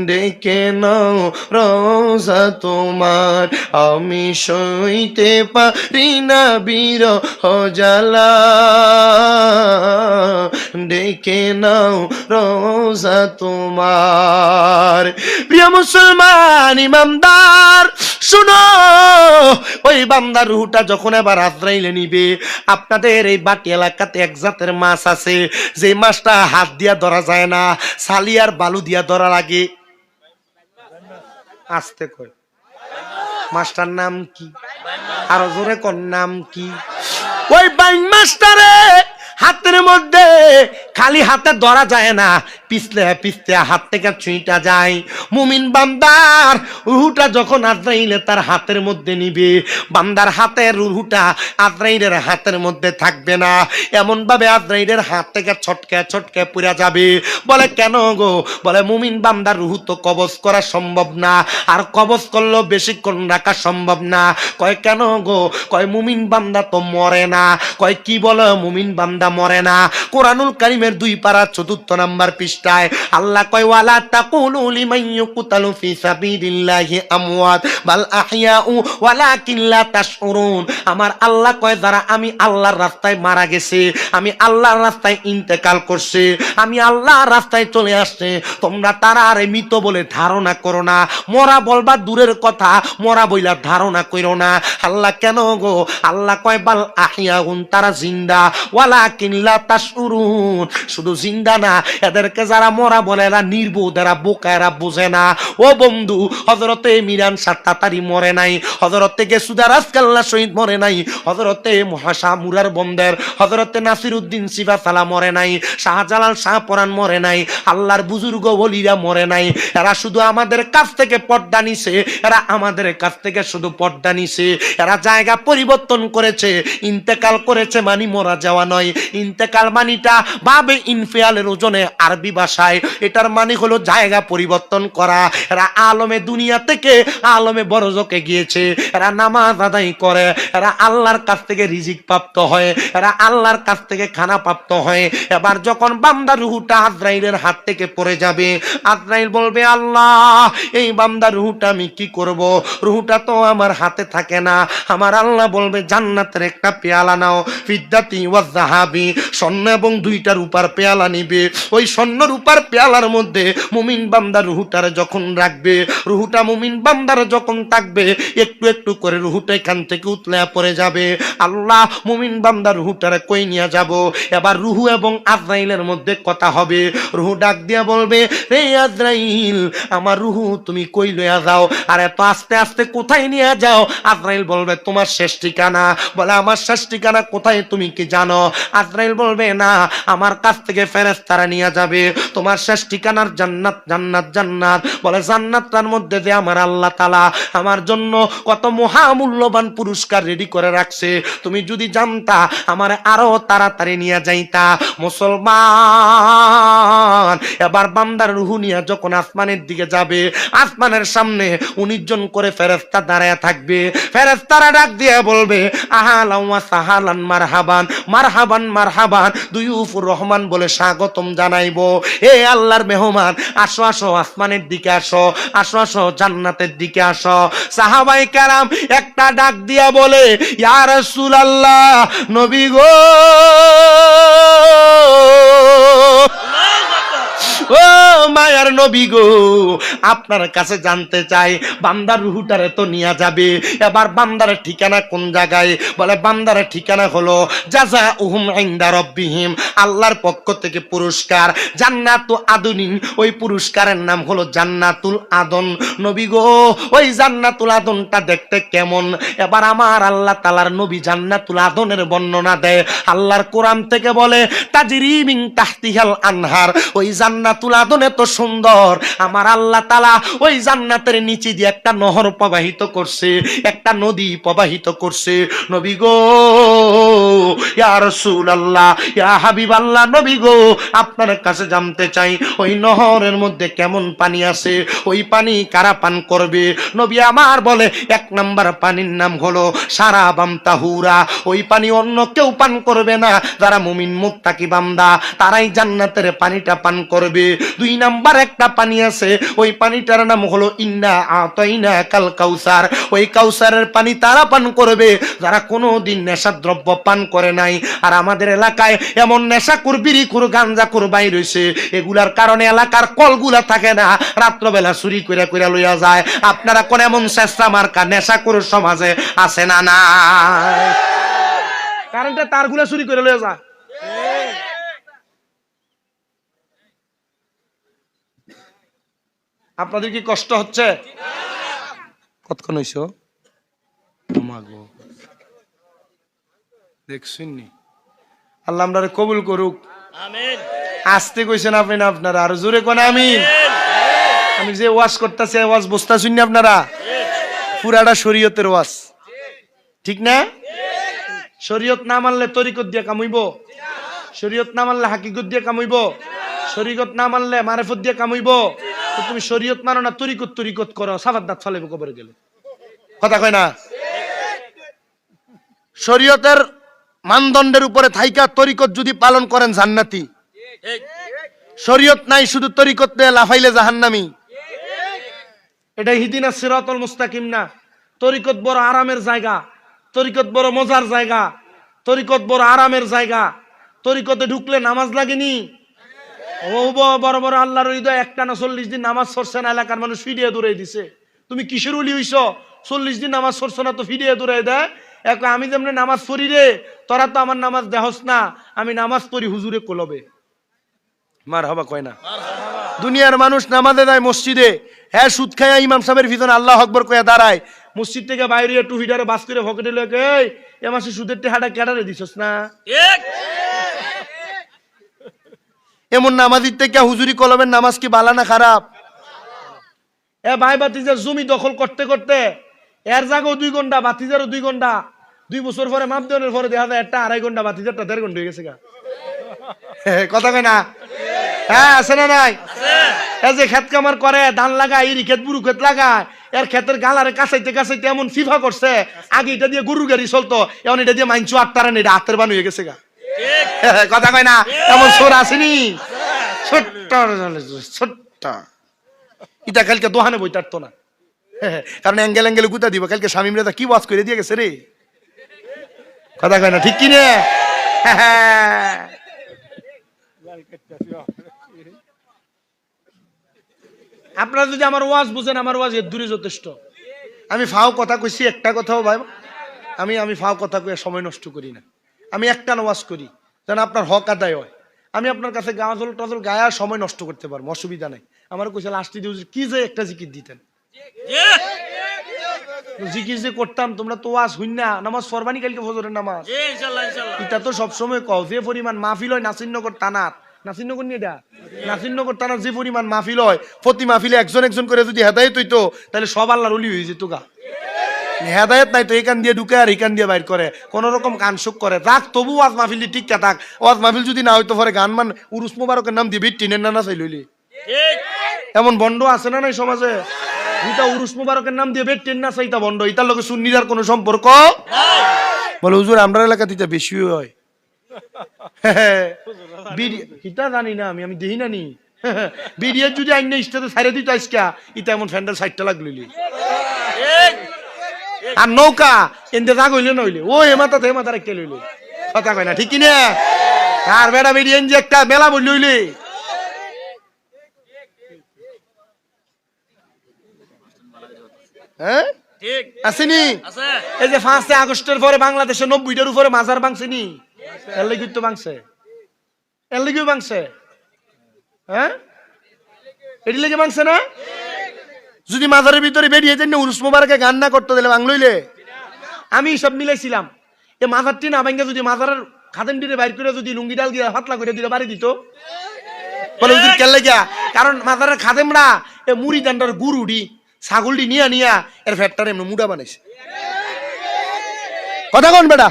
ডেকে নাও রোজা তোমার, আমি সইতে পারি না বিরহ জ্বালা, ডেকে নাও রোজা তোমার। প্রিয় মুসলমান ইমানদার শুনো, ওই বান্দার রুহটা যখন এবার আজরাইলে নিবে, আপনাদের এই বাটি এলাকাতে এক জাতের মাছ আছে, যে মাছটা হাত দিয়া ধরা যায় না, সালিয়ার বালু দিয়া ধরা লাগে। আস্তে কই, মাছটার নাম কি? আরো জোরে কোন নাম কি? ওই বাইং মাছটারে হাতের মধ্যে খালি হাতে ধরা যায় না, পিছলে পিছলে হাত থেকে ছুঁইটা যায়। মুমিন বান্দার রুহুটা যখন আজরাইলে তার হাতের মধ্যে নিবে, বান্দার হাতের রুহুটা আজরাইলের হাতের মধ্যে থাকবে না, এমন ভাবে আজরাইলের হাত থেকে ছটকে ছটকে পুরা যাবে। বলে কেন গো? বলে মুমিন বান্দার রুহু তো কবজ করা সম্ভব না, আর কবজ করলেও বেশিক্ষণ রাখা সম্ভব না। কয় কেন গো? কয় মুমিন বান্দা তো মরে না। কয় কি বলো মুমিন বান্দা মরে না? কোরআনুল কারীমের 2 পারা 4 নাম্বার পৃষ্ঠায় আল্লাহ কয় ওয়ালা তাকুলু লিমান ইউকতালু ফি সাবিলিল্লাহি আমওয়াত বাল আহইয়াউ ওয়ালাকিন লা তাশউরুন। আমার আল্লাহ কয় যারা আমি আল্লাহর রাস্তায় মারা গেছে, আমি আল্লাহর রাস্তায় ইন্তেকাল করছে, আমি আল্লাহর রাস্তায় চলে আসছে, তোমরা তারা আর মৃত বলে ধারণা করো না। মরা বলবা দূরের কথা, মরা বইলা ধারণা করো না। আল্লাহ কেন গো? আল্লাহ কয় বাল আহইয়াউন, তারা জিন্দা, ওয়ালাকিন লা তাশউরুন, শুধু জিন্দা না, এদেরকে যারা মরা বলে এরা নির্বোধ, এরা বোকা, এরা বোঝে না। ও বন্ধু, হযরতে মিরান শাহ তাতারি মরে নাই, হযরতে গেসুদা রাজকাল্লা শহীদ মরে নাই, হযরতে মহাশা মুরার বন্দর হযরতে নাসিরউদ্দিন সিফাসালা মরে নাই, শাহজালাল শাহ পরান মরে নাই, আল্লাহর বুজুর্গ ওলিরা মরে নাই। এরা শুধু আমাদের কাছ থেকে পর্দা নিছে, এরা আমাদের কাছ থেকে শুধু পর্দা নিছে। এরা জায়গা পরিবর্তন করেছে, ইন্তেকাল করেছে মানে মরা যাওয়া নয়। ইন্তেকাল মানিটা বাবে ইনফিয়ালের ওজনে আরবি ভাষায় এটার মানে হলো জায়গা পরিবর্তন করা। এরা আলমে দুনিয়া থেকে আলমে বরজকে গিয়েছে, এরা নামাজ আদায় করে, এরা আল্লাহর কাছ থেকে রিজিক প্রাপ্ত হয়, এরা আল্লাহর কাছ থেকে খানা প্রাপ্ত হয়। এবার যখন বান্দার রুহুটা আজরাইলের হাত থেকে পড়ে যাবে, আজরাইল বলবে আল্লাহ এই বান্দার রুহুটা আমি কি করব? রুহুটা তো আমার হাতে থাকে না। আমার আল্লাহ বলবে জান্নাতের একটা পেয়ালা নাও, ফিদ্দাতি ওয়াজ যাহাবি যাবি, স্বর্ণ এবং 2টা রূপার পেয়ালা নিবে। ওই স্বর্ণ রূপার পেয়ালার মধ্যে মুমিন বান্দার রুহুটারে যখন রাখবে, রুহুটা মুমিন বান্দার যখন থাকবে, একটু একটু করে রুহুটা এখান থেকে উতলে পড়ে যাবে। আল্লাহ মুমিন বান্দার রুহুটারে কই নিয়ে যাব। এবার রুহু এবং আজরাইলের মধ্যে কথা হবে। রুহু ডাক দিয়া বলবে, রে আজরাইল, আমার রুহু তুমি কই লইয়া যাও? আর এত আস্তে আস্তে কোথায় নিয়ে যাও? আজরাইল বলবে, তোমার শেষ ঠিকানা। বলে, আমার শেষ ঠিকানা কোথায় তুমি কি জানো? আজরাইল বলবে, না, আমার কাছ থেকে ফেরেশতারা নিয়ে যাবে। তোমার শেষ ঠিকানার জান্নাত, জান্নাত, জান্নাত। বলে, জান্নাতটার মধ্যে যে আমার আল্লাহ তাআলা আমার জন্য কত মহামূল্যবান পুরস্কার রেডি করে রাখছে, তুমি যদি জানতা আমার আরো তাড়াতাড়ি নিয়ে যাইতা। মুসলমান, এবার বান্দার রুহু নিয়ে যখন আসমানের দিকে যাবে, আসমানের সামনে 19 জন করে ফেরেশতা দাঁড়ায় থাকবে। ফেরেশতারা ডাক দিয়ে বলবে, আহালান ওয়া সাহালান, মারহাবান, মারহাবান, মারহাবান, দুয়ুফুর রহমান বলে স্বাগতম জানাইবো। এ আল্লাহর মেহমান, আসো আসো, আসমানের দিকে আসো, আসো আসো, জান্নাতের দিকে আসো। সাহাবায়ে কেরাম একটা ডাক দিয়া বলে, ইয়া রাসূলুল্লাহ, নবী গো, ও মায়ার নবী গো, আপনার কাছে জানতে চাই, বান্দার রুহুটারে তো নিয়ে যাবে, এবার বান্দারের ঠিকানা কোন জায়গায়? বলে, বান্দারের ঠিকানা হলো জাযাউহুম ইনদা রাব্বিহিম, আল্লাহর পক্ষ থেকে পুরস্কার জান্নাতু আদনিন। ওই পুরস্কারের নাম হলো জান্নাতুল আদন। নবী গো, ওই জান্নাতুল আদনটা দেখতে কেমন? এবার আমার আল্লাহ তাআলার নবী জান্নাতুল আদনের বর্ণনা দেয়। আল্লাহর কোরআন থেকে বলে, তাজরি মিন তাহতিহাল আনহার। ওই জান্নাতুল আদন এত সুন্দর, আমার আল্লাহ তাআলা ওই জান্নাতের নিচে দিয়ে একটা নহর প্রবাহিত করছে, একটা নদী প্রবাহিত করছে। নবী গো, ইয়া রাসূলুল্লাহ, ইয়া হাবিবাল্লাহ, নবী গো, আপনার কাছে জানতে চাই, ওই নহরের মধ্যে কেমন পানি আছে? ওই পানি কারা পান করবে? নবী আমার বলে, 1 নাম্বার পানির নাম হলো সারাবাম তাহুরা। ওই পানি অন্য কেউ পান করবে না, যারা মুমিন মুত্তাকি বান্দা তারাই জান্নাতের পানিটা পান করবে। 2 নাম্বার একটা পানি আছে, ওই পানিটার নাম হলো ইন্না আতাইনা কাল কাউসার। ওই কাউসারের পানি তারা পান করবে যারা কোনোদিন নেশার দ্রব্য পান করে নাই। আর আমাদের এলাকায় এমন নেশাখোর, বিড়িখোর, গাঞ্জাখোর বাইর হইছে, এগুলার কারণে এলাকার কলগুলা থাকে না, রাত্রবেলা চুরি কইরা কইরা লইয়া যায়। আপনারা কোন এমন চেষ্টা মার্কা নেশাখোর সমাজে আছে না? না, কারেন্টের তারগুলা চুরি করে লইয়া যায়। আপনাদের কি কষ্ট হচ্ছে? কতক্ষণ হইছো? দেখছেননি? আল্লাহ আমরারে কবুল করুক। আমিন। আসতে কইছেন আপনি না, আপনারা আর জোরে কোন আমিন। আমি যে ওয়াজ করতেছি, ওয়াজ বুঝতাছেন না আপনারা? পুরাটা শরীয়তের ওয়াজ, ঠিক না? শরীয়ত না মানলে তরিকত দিয়ে কামাইব, শরীয়ত না মানলে হাকিকত দিয়ে কামাইব, শরীয়ত না মানলে মারিফত দিয়ে কামাইব। তুমি শরীয়ত মানো না, তরিকত তরিকত করো, সাফাত দাঁত ফালাইব কবরে গেলে। কথা কয় না? শরীয়তের মানদণ্ডের উপরে থাইকা তরিকত যদি পালন করেন জান্নাতি, শরীয়ত নাই শুধু তরিকত নিয়ে লাফাইলে জাহান্নামী। এটা ইহদিনাস সিরাতাল মুস্তাকিম না। তরিকত বড় আরামের জায়গা, তরিকত বড় মজার জায়গা, তরিকত বড় আরামের জায়গা। তরিকতে ঢুকলে নামাজ লাগেনি? ও বড় বড় আল্লাহর হৃদয় একটানা 40 দিন নামাজ পড়ছে না, এলাকার মানুষ ফিরিয়ে দূরে দিছে। তুমি কিসের উলি হইছ? 40 দিন নামাজ পড়ছ না তো ফিরিয়ে দূরে দেয়। আমি যেমন নামাজ পড়ি রে, তোরা তো আমার নামাজ দেহস না, আমি নামাজ পড়ি হুজুরে কলবে। মারহাবা কয় না? দুনিয়ার মানুষ নামাজে যায় মসজিদে, হ্যাঁ সুদ খায়া ইমাম সাহেবের ভিতরে আল্লাহু আকবার কইয়া দাঁড়ায়, মসজিদ থেকে বাইরে টু হিটারে বাস করে পকেটে লয়ে, এই এ মাসে সুদের টাকাটা কেটারে দিছস না? এমন নামাজির থেকে হুজুরি কলবের নামাজ কি বালা না খারাপ? এ ভাই বাতিজার জমি দখল করতে করতে এর জায়গাও 2 ঘন্টা, বাতিজারও 2 ঘন্টা, 2 বছর পরে মাপ দেওয়ার পরে দেখা যায় 1.5 ঘন্টা, বাতিজারটা 1.5 ঘন্টা হয়ে গেছে গা। কথা কয় না? হ্যাঁ, আছে না নাই? এই যে ক্ষেত কামার করে, ধান লাগায়, ইরি ক্ষেত, বুড়ু ক্ষেত লাগায়, এর ক্ষেতের গালারে কাছাইতে কাছাইতে এমন ফিফা করছে, আগে এটা দিয়ে গরুর গাড়ি চলতো, এখন এটা দিয়ে মাইনছু 8 টারেন, এটা হাতের বান হয়ে গেছে গা। কথা কয় না? এমন সোর আসেনি? ছোট্ট ছোট্ট ইটা কালকে দোহানে বই টারতো না, কারণ অ্যাঙ্গেল অ্যাঙ্গেলে গুতা দিব। কালকে স্বামী মেয়েটা কি ওয়াজ করে দিয়ে গেছে রে। কথা কয় না? ঠিক কিনে? আপনারা যদি আমার ওয়াজ বুঝেন, আমার ওয়াজ এর দূরে যথেষ্ট। আমি ফাও কথা কইছি, একটা কথাও ভাই আমি ফাও কথা কয়ে সময় নষ্ট করি না। আমি একটা ওয়াজ করি যেন আপনার হক আদায় হয়। আমি আপনার কাছে গাজল টাজল গায়া সময় নষ্ট করতে পারবো, অসুবিধা নাই। আমার কইছে লাস্টে দিয়ে কি যে একটা জিকির দিতেন, জিকির যে করতাম, তোমরা তো ওয়াজ হইন না, নামাজ ফরবানি কালকে ফজরের নামাজ, এটা তো সবসময় কও। যে পরিমাণ মাহফিল হয় নাসিরনগর থানার, নাসিরনগর নিয়ে এটা নাসিরনগর থানার যে পরিমাণ মাহফিল হয়, প্রতি মাহফিলে একজন একজন করে যদি হেদায়েত হইতো তাহলে সব আল্লাহর ওলি হয়ে যেত গা। হেদায়েত নাই তো এখান দিয়ে ঢুকে আর এখান দিয়ে বাইর করে, কোন রকম কানসুক করে রাখ। তবু ওয়াজ মাহফিল ঠিক থাক। ওয়াজ মাহফিল যদি না হইতো পরে গান মান উরুস মোবারকের নাম দিয়ে টিনের নানা চাই লইলি, এমন বন্ড আছে না নাই সমাজে? ইটা উরুস মোবারকের নাম দিয়ে টেন না চাইতা বন্ড, ইটার লগে সুন্নিরার কোনো সম্পর্ক বলে হুজুর আমরা এলাকাতে এটা বেশি হয়। ইটা জানি না আমি দেখি না নি বিডিএর যদি আইন ইস্টাতে ছাইরে দিত আজকা, ইটা এমন ফ্যান্ডাল সাইডটা লাগলি। আর নৌকা এনতে যা কইলে নইলে ও হেমাতা হেমাতা রেখে লইলে, কথা কয় না ঠিক কিনা? আর বেড়া বেরিয়ে যে একটা মেলা বই লইলে, হ্যাঁ আসেনি? এই যে 5 আগস্টের পরে বাংলাদেশে 90টার উপরে মাজার ভাঙছেনি, এর লাগি তো ভাঙছে, এর লাগিও ভাঙছে। হ্যাঁ এটি লেগে ভাঙছে না? যদি মাজারের ভিতরে বেরিয়ে যান উরুস মোবারকে গান না করতে দিলে বাংলইলে। আমি সব মিলাইছিলাম, এ মাজারটি না ভাঙ্গা যদি মাজারের খাদেম দিলে বাইর করে যদি লুঙ্গি ডাল দিয়ে ফাতলা করে দিলে বাড়ি দিত বলে হুজুর কেলে গিয়া, কারণ মাজারের খাদেমরা এ মুড়ি দান্ডার গুরুডি ছাগলটি নিয়া নিয়া এর ফ্যাটটার এমনি মুডা বানাইছে। কথা কোন বেটা?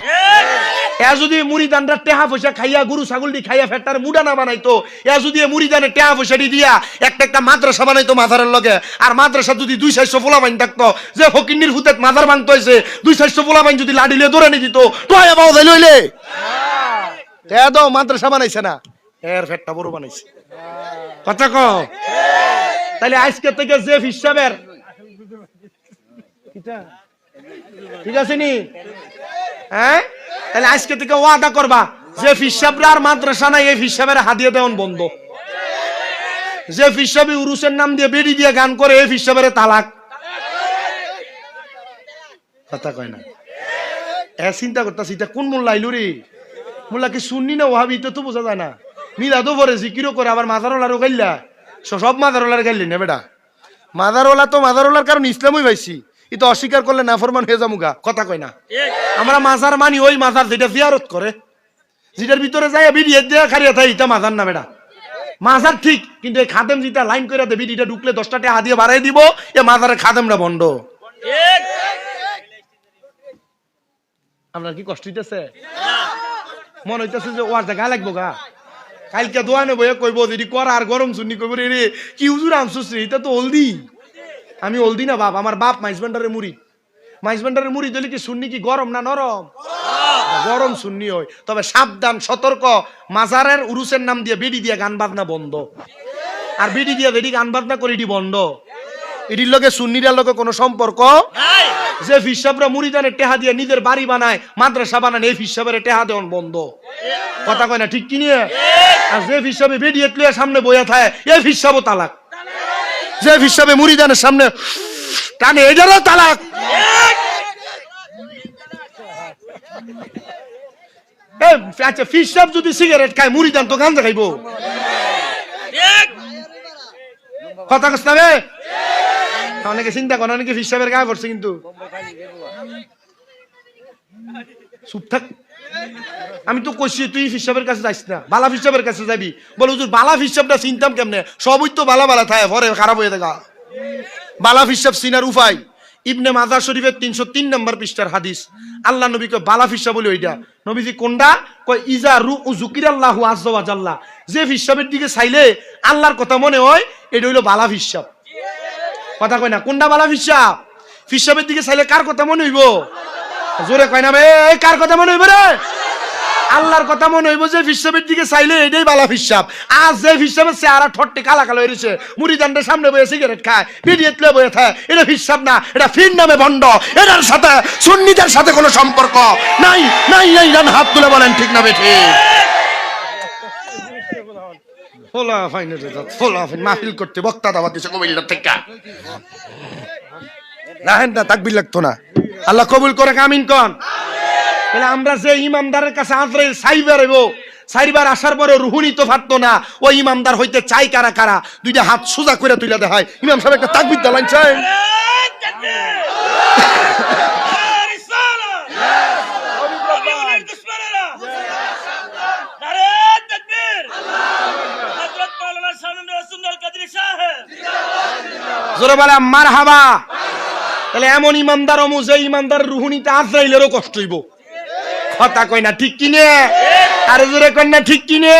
এ যদি মুড়ি দান্ডার টেহা পয়সা খাইয়া গরু ছাগলটি খাইয়া ফ্যাটটার মুডা না বানাইতো, এ যদি মুড়ি দানের টেহা পয়সাটি দিয়া একটা মাদ্রাসা বানাইতো মাজারের লগে, আর মাদ্রাসা যদি 200 পোলা বাইন থাকতো, যে ফকিন্নির হুতেত মাজার ভাঙতে হয়েছে 200 পোলা বাইন যদি লাডিলে ধরে নি দিত টয়া বাও যাই লইলে তে দাও মাদ্রাসা বানাইছে না, এর ফ্যাটটা বড় বানাইছে। কথা কও তাহলে আজকে থেকে যে হিসাবের ঠিক আছে নি? হ্যাঁ তাহলে আজকে থেকে ওয়াদা করবা যে ফিসাবরা আর মাদ্রাসা নাই, এই ফিসাবের হাদিয়া দেওয়ান বন্ধ। যে ফিসাবি উরুসের নাম দিয়ে বেড়ি দিয়ে গান করে, এই ফিসাবের তালাক। কথা কয় না? এ চিন্তা করতেছি এটা কোন মোল্লা আইলো রে? মোল্লা কি শুননি না ওহাবি তো বোঝা যায় না। মিলাদও পরে জিকিরও করে, আবার মাজারওয়ালারও গাইলা, সব মাজারওয়ালার গাইলি না বেটা। মাজারওয়ালা তো মাজারওয়ালার কারণ ইসলামই পাইছি, এটা অস্বীকার করলে নাফরমান হয়ে যামুগা। কথা কয় না? আমরা মাজার মানি ওই মাজার যেটা জিয়ারত করে, যেটার ভিতরে যাই বিড়িয়ে দিয়ে খারিয়া থাকে, এটা মাজার না বেটা। মাজার ঠিক, কিন্তু এই খাদেম যেটা লাইন করে দেবে, বিড়িটা ঢুকলে 10টা টাকা দিয়ে বাড়াই দিব, এ মাজারের খাদেমরা বন্ধ। আপনার কি কষ্ট হইতেছে? মনে হইতেছে যে ওর জায়গা লাগবো গা। কালকে দোয়ানে বইয়ে কইব যদি কর আর গরম শুনি কইব রে কি হুজুর আনছস, এটা তো হলদি। আমি হলদি না বাপ, আমার বাপ মাইজবান্ডারের মুরিদ। মাইজবান্ডারের মুরিদ হলে কি সুন্নি কি গরম না নরম? গরম সুন্নি হয়। তবে সাবধান, সতর্ক, মাজারের উরুসের নাম দিয়ে বেডি দিয়ে গান বাজনা বন্ধ। আর বেডি দিয়ে বেডি গান বাজনা করে এটি বন্ধ। এটির লগে সুন্নিরার লগে কোনো সম্পর্ক নাই। যে ফিসাবরা মুরিদানের টেহা দিয়ে নিজের বাড়ি বানায়, মাদ্রাসা বানায়, এই ফিসাবের টেহা দেওয়ান বন্ধ। কথা কয় না ঠিক কি নিয়ে? আর যে ফিসাবে বেডি এটলিয়া সামনে বইয়া থাকে, এই ফিসাবও তালাক। যে ফিসাবে মুরিদানের সামনে টানে, এটারও তালাক। আচ্ছা ফিসাব যদি সিগারেট খায়, মুরিদান তো গাঞ্জা খাইবো। কথা কস না? অনেকে চিন্তা করে অনেকে ফিসাবের গায়ে পড়ছে, কিন্তু চুপ থাক। আমি তো কইছি তুই ফিসাবের কাছে যাইস না, বালা ফিসাবের কাছে যাবি। বলে হুজুর বালা ফিসাবটা চিনতাম কেমনে? সবই তো বালা বালা থাকে, পরে খারাপ হয়ে দেখা। বালা ফিসাব চিনার উপায় ইবনে মাজাহ শরীফের 303 নম্বর পৃষ্ঠার হাদিস। আল্লাহ নবী কয় বালা ফিসাব বলে ওইটা। নবীজি কোনটা কয়? ইজা রু যুকিরাল্লাহু আযজা ওয়া জাল্লা, যে ফিসাবের দিকে চাইলে আল্লাহর কথা মনে হয়, এটা হইলো বালা ফিসাব। কথা কয় না? কোনটা বালা ফিসাব? ফিসাবের দিকে চাইলে কার কথা মনে হইব? জোরে কয় না বে, কার কথা মনে হইব রে? আল্লাহর কথা মনে হইব যে ফিসাবের দিকে চাইলে এটাই বালা ফিসাব। আজ যে ফিসাবের চেহারা ঠট্টে কালা কালো হয়েছে, মুড়িদানদের সামনে বয়ে সিগারেট খায়, বিড়িয়ে তুলে বয়ে থাকে, এটা ফিসাব না, এটা ফির নামে ভণ্ড। এটার সাথে সুন্নিদের সাথে কোনো সম্পর্ক নাই নাই নাই। রান হাত তুলে বলেন ঠিক না বেঠি? মাহফিল করতে বক্তা দাওয়াত দিছে কবিল্লার থেকে। রাহেন না, তাকবীর লাগতো না। আল্লাহ কবুল করে, আমিন কোন। তাহলে আমরা যে ইমামদারের কাছে আজরাইল সাইবার হইব, সাইবার আসার পরে রুহুনি তো ফাটতো না, ওই ইমামদার হইতে চাই কারা কারা? দুইটা হাত সোজা করে তুলে দেখায়, ইমাম সাহেব একটা তাকবীর দালান চাই। জোরে বলে মারহাবা। তাহলে এমন ইমামদার অমু যে ইমামদার রুহুনিতে আজরাইলেরও কষ্ট হইব। কথা কই না ঠিক কিনে? আরে জোরে কই না ঠিক কিনে?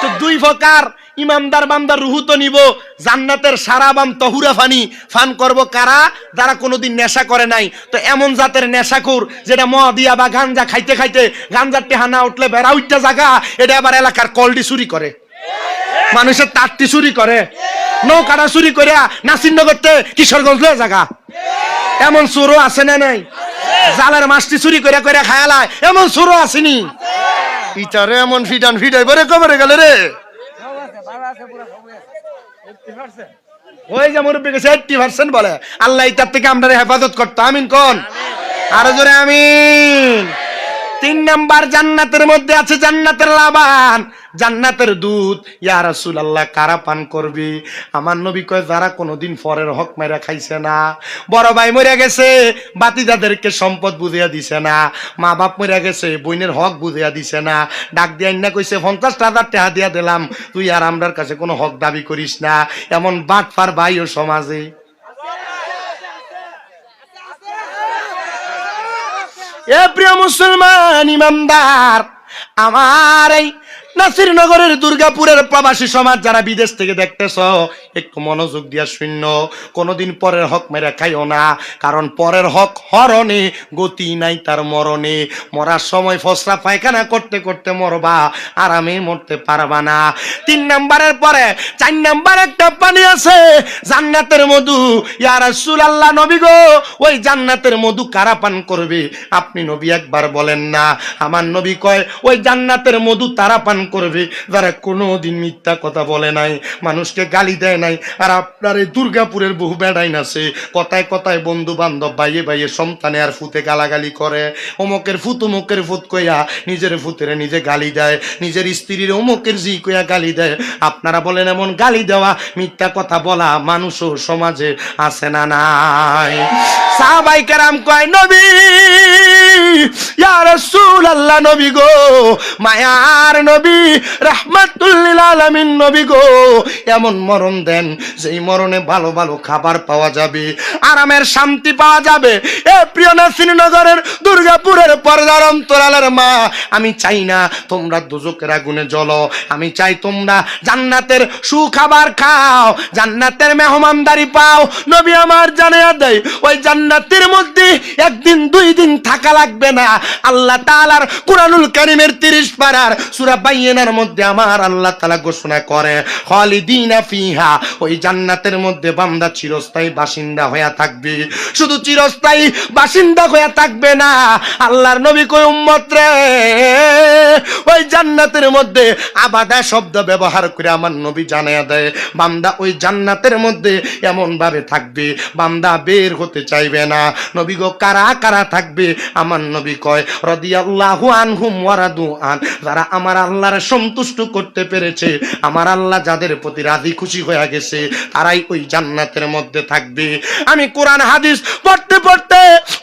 তো দুই প্রকার ইমামদার বান্দার রুহু তো নিব। জান্নাতের সারাবাম তহুরা ফানি ফান করব কারা? যারা কোনোদিন নেশা করে নাই। তো এমন জাতের নেশাখোর যেটা মদিয়া বা গাঞ্জা খাইতে খাইতে গাঞ্জার টেহা না উঠলে বেড়া উঠতে জাগা, এটা আবার এলাকার কলডি চুরি করে, মানুষের তাঁতটি চুরি করে, নৌকাটা চুরি করে নাসিরনগরতে কিশোরগঞ্জ লয়ে জাগা। এমন চোরও আছে না নাই? জালের মাছটি চুরি করে করে খায়ালায়, এমন চোরও আসেনি? ইটারে এমন ফিটান ফিটাই বরে কবরে গেলে রে। ওই যে মুরব্বী গেছে 80% বলে। আল্লাহ ইতার থেকে আমরা হেফাজত করতো, আমিন কোন? আরো জোরে আমিন। 3 নাম্বার, জান্নাতের মধ্যে আছে জান্নাতের লাবান, জান্নাতের দুধ। ইয়া রাসূলুল্লাহ, কারা পান করবে? আমার নবী কয়, যারা কোনোদিন পরের হক মেরা খাইছে না, বড় ভাই মরে গেছে বাতিদাদেরকে সম্পদ বুঝিয়া দিছে না, মা বাপ মরে গেছে বইনের হক বুঝিয়া দিছে না, ডাক দিয়ে না কইছে 50,000 টাকা দিয়া দিলাম, তুই আর আমরার কাছে কোনো হক দাবি করিস না। এমন বাটপার ভাই ও সমাজে। এ প্রিয় মুসলমান ইমানদার, আমার এই নাসিরনগরের দুর্গাপুরের প্রবাসী সমাজ যারা বিদেশ থেকে দেখতেছ, একটু মনোযোগ দিয়া শূন্য। কোনোদিন পরের হক মেরে খাইও না, কারণ পরের হক হরণে গতি নাই তার মরণে। মরার সময় ফসরা পায়খানা করতে করতে মরবা, আরামে মরতে পারবা না। 3 নাম্বারের পরে 4 নাম্বার একটা পানি আছে, জান্নাতের মধু। ইয়া রাসূলুল্লাহ, নবী গো, ওই জান্নাতের মধু কারা পান করবে? আপনি নবী একবার বলেন না। আমার নবী কয়, ওই জান্নাতের মধু তারা পান করবে যারা কোনোদিন মিথ্যা কথা বলে নাই, মানুষকে গালি দেয় নাই। আর আপনার এই দুর্গাপুরের বহু বেড়াইন আছে, কথায় কথায় বন্ধু বান্ধব বাইয়ে বাইয়ে সন্তানে আর ফুতে গালাগালি করে, অমুকের ফুত অমুকের ফুত কইয়া নিজের ফুতের নিজে গালি দেয়, নিজের স্ত্রীর অমুকের জি কইয়া গালি দেয়। আপনারা বলেন এমন গালি দেওয়া মিথ্যা কথা বলা মানুষও সমাজে আছে না নাই? সাহাবায়ে কেরাম কয়, নবী ইয়া রাসূলুল্লাহ, নবী গো, মায়ার নবী, রাহমাতুল লিল আলামিন নবী গো, এমন মরণ দেন যেই মরণে ভালো ভালো খাবার পাওয়া যাবে, আরামের শান্তি পাওয়া যাবে। এ প্রিয় নাসিরনগরের দুর্গাপুরের পর্দার অন্তরালের মা, আমি চাই না তোমরা দোজখের আগুনে জ্বলো, আমি চাই তোমরা জান্নাতের সুখাবার খাও, জান্নাতের মেহমানদারি পাও। নবী আমার জানিয়ে দেয়, ওই জান্নাতের মধ্যে 1 দিন 2 দিন থাকা লাগবে না। আল্লাহ তাআলার কুরআনুল কারীমের 30 পারার সূরা বাইয়িনার মধ্যে আমার আল্লাহ তাআলা ঘোষণা করে, খালিদিনা ফিহা, ওই জান্নাতের মধ্যে বান্দা চিরস্থায়ী বাসিন্দা হয়ে থাকবে। শুধু চিরস্থায়ী বাসিন্দা হয়ে থাকবে না, আল্লাহর নবী কয়, উম্মত রে, ওই জান্নাতের মধ্যে আবাদা শব্দ ব্যবহার করে আমার নবী জানায়া দেয়, বান্দা ওই জান্নাতের মধ্যে এমন ভাবে থাকবে বান্দা বের হতে চাইবে না। নবী গো, কারা কারা থাকবে? আমার নবী কয়, রাদিয়াল্লাহু আনহুম ওয়া রাদু আন, যারা আমার আল্লাহর সন্তুষ্ট করতে পেরেছে, আমার আল্লাহ যাদের প্রতি রাজি খুশি হয়ে গেছে, তারাই ওই জান্নাতের মধ্যে থাকবে। আমি কোরআন হাদিস পড়তে পড়তে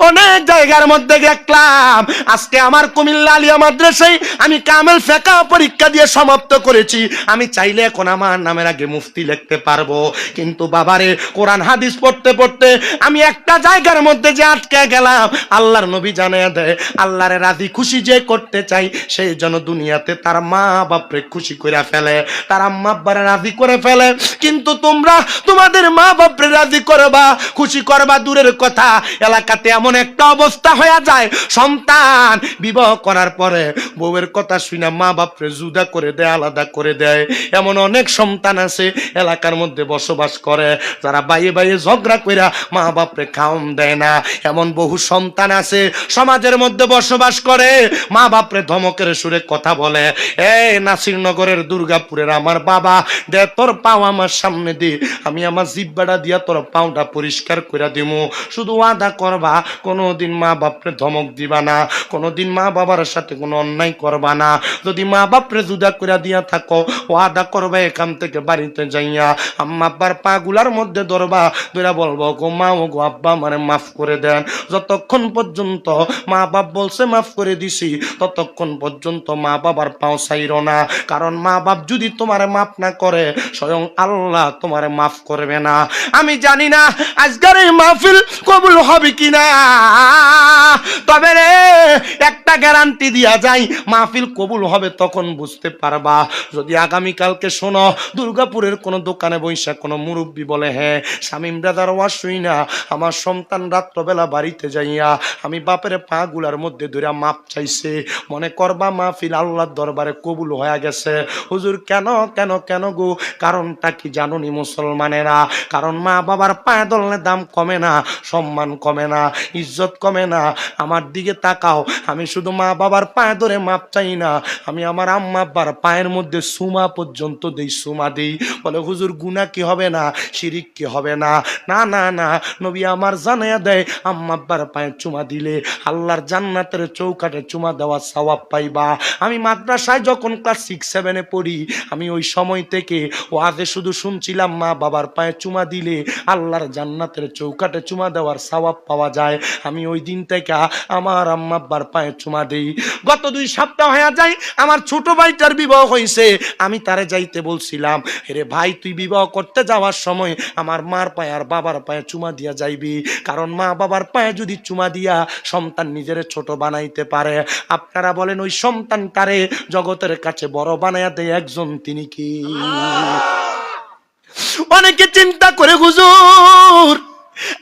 অনেক জায়গার মধ্যে দেখলাম। আজকে আমার কুমিল্লা আলিয়া মাদ্রাসায় আমি কামেল ফিকহ পরীক্ষা দিয়ে সমাপ্ত করেছি। আমি চাইলে এখন আমার নামের আগে মুফতি লিখতে পারবো, কিন্তু বাবারে কোরআন হাদিস পড়তে পড়তে আমি একটা জায়গার মধ্যে যে আটকে গেলাম। আল্লাহর নবী জানায়া দেয়, আল্লাহর রাজি খুশি যে করতে চাই সেই জন্য দুনিয়াতে তার মা মা বাপরে খুশি করে ফেলে, তার আম্মা আব্বারে রাজি করে ফেলে। কিন্তু তোমরা তোমাদের মা বাপরে রাজি করবা, খুশি করবা দূরের কথা, এলাকাতে এমন একটা অবস্থা হয়ে যায়, সন্তান বিবাহ করার পরে বউয়ের কথা শুনে মা বাপরে জুদা করে দেয়, আলাদা করে দেয়। এমন অনেক সন্তান আছে এলাকার মধ্যে বসবাস করে, যারা বাইয়ে বাইয়ে ঝগড়া কইরা মা বাপরে খাওন দেয় না। এমন বহু সন্তান আছে সমাজের মধ্যে বসবাস করে, মা বাপরে ধমকের সুরে কথা বলে, এই নাসিরনগরের দুর্গাপুরের আমার বাবা, দে তোর পাও আমার সামনে দি, আমি আমার জিব্বাটা দিয়া তোর পাওটা পরিষ্কার করে দিমু, শুধু ওয়াদা করবা কোনোদিন মা বাপরে ধমক দিবা না, কোনোদিন মা বাবার সাথে কোনো অন্যায় করবা না। যদি মা বাপরে জুদা করে দিয়া থাকো, ওয়াদা করবা এখান থেকে বাড়িতে যাইয়া আম্মা আব্বার পা গুলার মধ্যে ধরবা, ধরে বলবো গো মা ও গো আব্বা মানে মাফ করে দেন। যতক্ষণ পর্যন্ত মা বাপ বলছে মাফ করে দিছি, ততক্ষণ পর্যন্ত মা বাবার পাও ছাইরো না, কারণ মা বাপ যদি তোমারে মাফ না করে স্বয়ং আল্লাহ তোমারে মাফ করবে না। আমি জানি না আজকের এই মাহফিল কবুল হবে কিনা, তবে রে একটা গ্যারান্টি দিয়া যায়, মাহফিল কবুল হবে তখন বুঝতে পারবা যদি আগামীকালকে শোনো দুর্গাপুরের কোনো দোকানে বৈশা কোনো মুরব্বী বলে, হ্যাঁ শামীম ব্রাদার ওয়াজ শুই না, আমার সন্তান রাত্রবেলা বাড়িতে যাইয়া আমি বাপের পা গুলার মধ্যে ধরে মাপ চাইছে, মনে করবা মাহফিল আল্লাহর দরবারে কবুল হয়ে গেছে। হুজুর কেন কেন কেন গো? কারণটা কি জানুনি মুসলমানেরা? কারণ মা বাবার পায়ে ধরলে দাম কমে না, সম্মান কমে না, ইজ্জত কমে না। আমার দিকে তাকাও, আমি শুধু মা বাবার পায়ে ধরে মাপ চাই না, আমি আমার আম্মা আব্বার পায়ের মধ্যে সুমা পর্যন্ত দেই, সুমা দেই। বলে হুজুর গুনাহ কি হবে না, শিরিক কি হবে না? না না না, নবী আমার জানায়া দেয় আম্মা আব্বার পায়ে চুমা দিলে আল্লাহর জান্নাতের চৌকাঠে চুমা দেওয়া সওয়াব পাইবা। আমি মাদ্রাসায় যখন ক্লাস 6-7 পড়ি, আমি ওই সময় থেকে ওয়াজে শুধু শুনছিলাম মা বাবার পায়ে চুমা দিলে আল্লাহর জান্নাতের চৌকাঠে চুমা দেওয়ার সওয়াব পাওয়া যায়। আমি ওই দিন থেকে আমার আম্মা আব্বার পায়ে চুমা দেই। গত 2 সপ্তাহ হয়ে যায় আমার ছোট ভাইটার বিবাহ হয়েছে, আমি তারে যাইতে বলছিলাম, রে ভাই তুই বিবাহ করতে যাওয়ার সময় আমার মার পায়ে আর বাবার পায়ে চুমা দিয়া যাইবি, কারণ মা বাবার পায়ে যদি চুমা দিয়া সন্তান নিজের ছোট বানাইতে পারে, আপনারা বলেন ওই সন্তানটারে জগতের কাছে বড় বানাইয়া দেয় একজন, তিনি কি? অনেকে চিন্তা করে হুজুর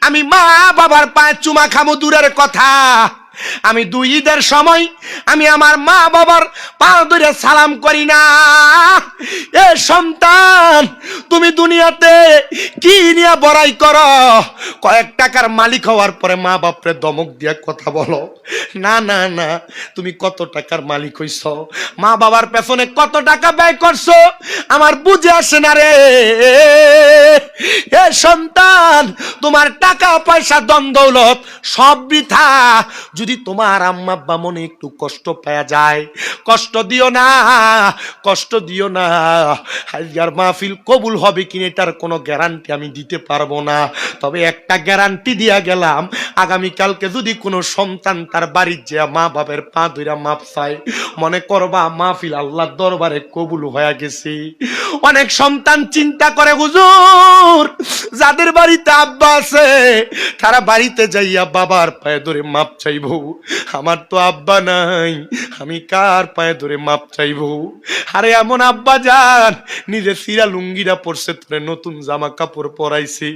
আমি মা বাবার পায়ে চুমা খামো দূরের কথা, আমি 2 ঈদের সময় আমি আমার মা বাবার পা ধরে সালাম করি না। এ সন্তান তুমি দুনিয়াতে কি নিয়ে বড়াই করো? কয়েক টাকার মালিক হওয়ার পরে মা বাপরে ধমক দিয়া কথা বলো? না না না, তুমি কত টাকার মালিক হইছ, মা বাবার পেছনে কত টাকা ব্যয় করছো আমার বুঝে আসে না রে। এ সন্তান তোমার টাকা পয়সা ধন দৌলত সব বৃথা, যদি তোমার আম্মা আব্বা মনে একটু কষ্ট পাওয়া যায়, কষ্ট দিও না, কষ্ট দিও না। আজকের মাহফিল কবুল হবে কিনা এটার কোনো গ্যারান্টি আমি দিতে পারবো না, তবে একটা গ্যারান্টি দিয়া গেলাম, আগামীকালকে যদি কোনো সন্তান তার বাড়ির যে মা বাবার পা ধইরা মাপ চায়, মনে করবা মাহফিল আল্লাহর দরবারে কবুল হয়ে গেছে। অনেক সন্তান চিন্তা করে হুজুর যাদের বাড়িতে আব্বা আছে তারা বাড়িতে যাইয়া বাবার পায়ে ধরে মাপ চাইবো, আমার তো আব্বা নাই, আমি কার পায়ে ধরে মাপ চাইবো? আরে এমন আব্বা যান নিজে সিরা লুঙ্গিরা পরছে, তোরে নতুন জামা কাপড় পরাইছে,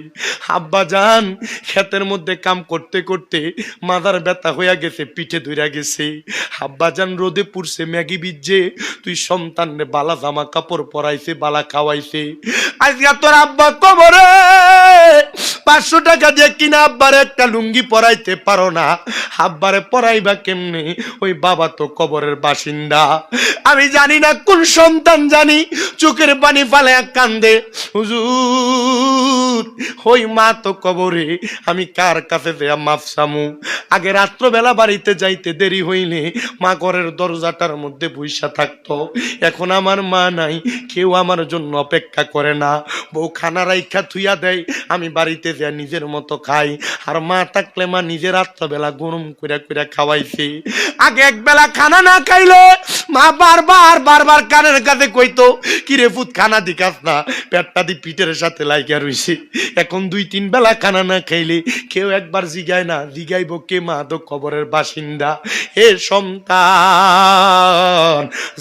আব্বা যান ক্ষেতের মধ্যে কাম করতে করতে মাথার ব্যথা হইয়া গেছে, পিঠে ধইরা গেছে, আব্বা যান রোদে পুড়ছে ম্যাগি বিজে, তুই সন্তানরে বালা জামা কাপড় পরাইছে, বালা খাওয়াইছে, আজকে তোর আব্বা কবরে 500 টাকা দিয়ে কিনা আব্বারে একটা লুঙ্গি পরাইতে পারো না, আব্বারে পরাইবা কেমনে? ওই বাবা তো কবরের বাসিন্দা। আমি জানি না কোন সন্তান জানি চোখের পানি ফালে কান্দে, হুজুর ওই মা তো কবরে, আমি কার কাছে দেয়া মাফ চামু? আগে রাত্রবেলা বাড়িতে যাইতে দেরি হইলে মা ঘরের দরজাটার মধ্যে বইসা থাকতো, এখন আমার মা নাই, কেউ আমার জন্য অপেক্ষা করে না, বউ খানা রাইখা থুইয়া দেয়, আমি বাড়িতে যা নিজের মতো খাই। আর মা থাকলে মা নিজের রাত্রবেলা গরম করে করে খাওয়াইছে। আগে এক বেলা খানা না খাইলে মা বারবার কানের কাছে কইতো, কিরে পুত খানা দিকাস না, পেটটা দি পিঠের সাথে লাইগা রইছে। এখন 2-3 বেলা খানা না খাইলে কেউ একবার জিগায় না, জিগাইব কে মা তো কবরের বাসিন্দা। এ সন্তান,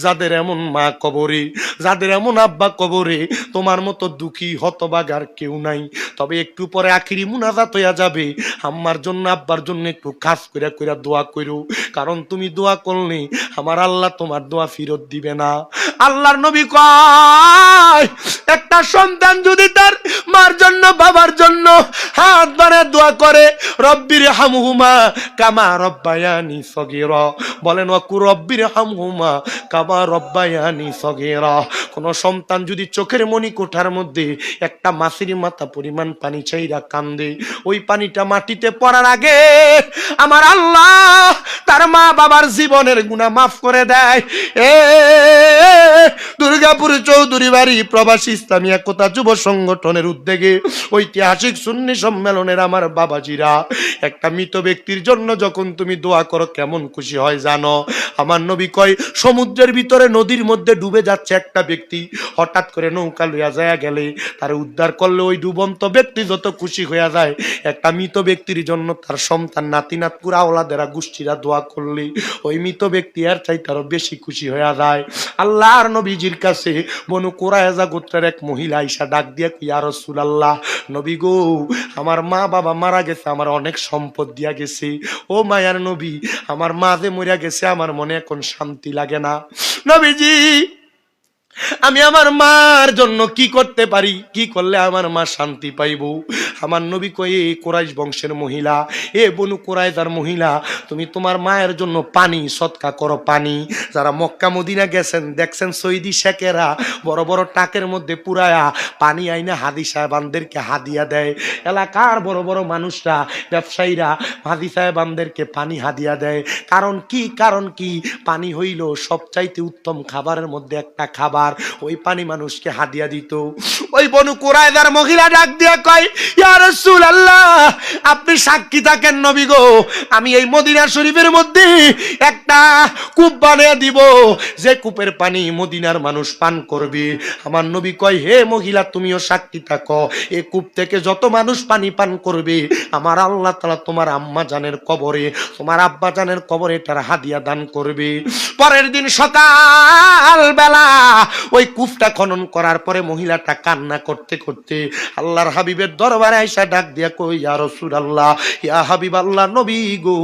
যাদের এমন মা কবরে, যাদের এমন আব্বা কবরে, তোমার মতো দুঃখী হতবাগার কেউ নাই। তবে একটু পরে আখিরি মুনাজাত হইয়া যাবে, আম্মার জন্য আব্বার জন্য একটু খাস কইরা কইরা দোয়া করো, কারণ তুমি দোয়া করলে আমার আল্লাহ তোমার দোয়া ফেরত দিবে না। আল্লাহর নবী কয়, একটা সন্তান যদি তার মার জন্য বাবার জন্য হাত বাড়ায় দোয়া করে, রব্বির হামহুমা কামা রব্বায়ানি সগীরা, বলেন ওয়াকু রব্বির হামহুমা কামা রব্বায়ানি সগীরা। কোন সন্তান যদি চোখের মনি কোঠার মধ্যে একটা মাছের মাথা পরিমাণ পানি চাইরা কান্দে, ওই পানিটা মাটিতে পড়ার আগে আমার আল্লাহ তার মা বাবার জীবনের গুনাহ মাফ করে দেয়। দুর্গাপুর চৌধুরী বাড়ি প্রবাসী ইসলামী একতা যুব সংগঠনের উদ্যোগে ঐতিহাসিক সুন্নি সম্মেলনের আমার বাবাজিরা, একটা মৃত ব্যক্তির জন্য যখন তুমি দোয়া করো কেমন খুশি হয় জানো? আমার নবী কয়, সমুদ্রের ভিতরে নদীর মধ্যে ডুবে যাচ্ছে একটা ব্যক্তি, হঠাৎ করে নৌকা লইয়া যায় গেলে তার উদ্ধার করলে ওই ডুবন্ত ব্যক্তি যত খুশি হইয়া যায়, একটা মৃত ব্যক্তির জন্য তার সন্তান নাতি নাতকুরা ওলাদেরা গোষ্ঠীরা দোয়া করলে ওই মৃত ব্যক্তি আর চাইতে আরো বেশি খুশি হইয়া যায়। আল্লাহর নবীজির কাছে বনু কুরায়জা গোত্রের এক মহিলা আইসা ডাক দিয়া কই, ইয়া রাসূলুল্লাহ, নবী গো, আমার মা বাবা মারা গেছে, আমার অনেক সম্পদ দিয়া গেছে, ও মায়ার নবী, আমার মা যে মরিয়া গেছে আমার মনে এখন শান্তি লাগে না। নবীজি, আমি আমার মার জন্য কি করতে পারি, কি করলে আমার মা শান্তি পাইব? আমার নবী কয়ে, কুরাইশ বংশের মহিলা, এ বনু কুরাইজার মহিলা, তুমি তোমার মায়ের জন্য পানি সদকা করো। পানি, যারা মক্কা মদিনা গেছেন দেখছেন সৈদি শেখেরা বড় বড় টাকের মধ্যে পুরায়া পানি আইনা হাদি সাহেবানদেরকে হাদিয়া দেয়। এলাকার বড় বড় মানুষরা, ব্যবসায়ীরা হাদি সাহেবানদেরকে পানি হাদিয়া দেয়। কারণ কি? কারণ কি? পানি হইল সবচাইতে উত্তম খাবারের মধ্যে একটা খাবার। ওই পানি মানুষকে হাদিয়া দিত। ওই বনু কুরাইজার মহিলা ডাক দিয়া কয়, ইয়া রাসূলুল্লাহ, আপনি সাক্ষী থাকেন নবী গো, আমি এই মদিনা শরীফের মধ্যে একটা কূপ বানিয়ে দিব, যে কূপের পানি মদিনার মানুষ পান করবে। আমার নবী কয়, হে মহিলা, তুমিও সাক্ষী থাকো, এই কূপ থেকে যত মানুষ পানি পান করবে আমার আল্লাহ তাআলা তোমার আম্মা জানের কবরে, তোমার আব্বা জানের কবরে এটার হাদিয়া দান করবে। পরের দিন সকাল বেলা ওই কূপটা খনন করার পরে মহিলাটা কান্না করতে করতে আল্লাহর হাবিবের দরবারে আইসা ডাক দিয়া কই, ইয়া রাসূলুল্লাহ, ইয়া হাবিবাল্লাহ, নবী গো,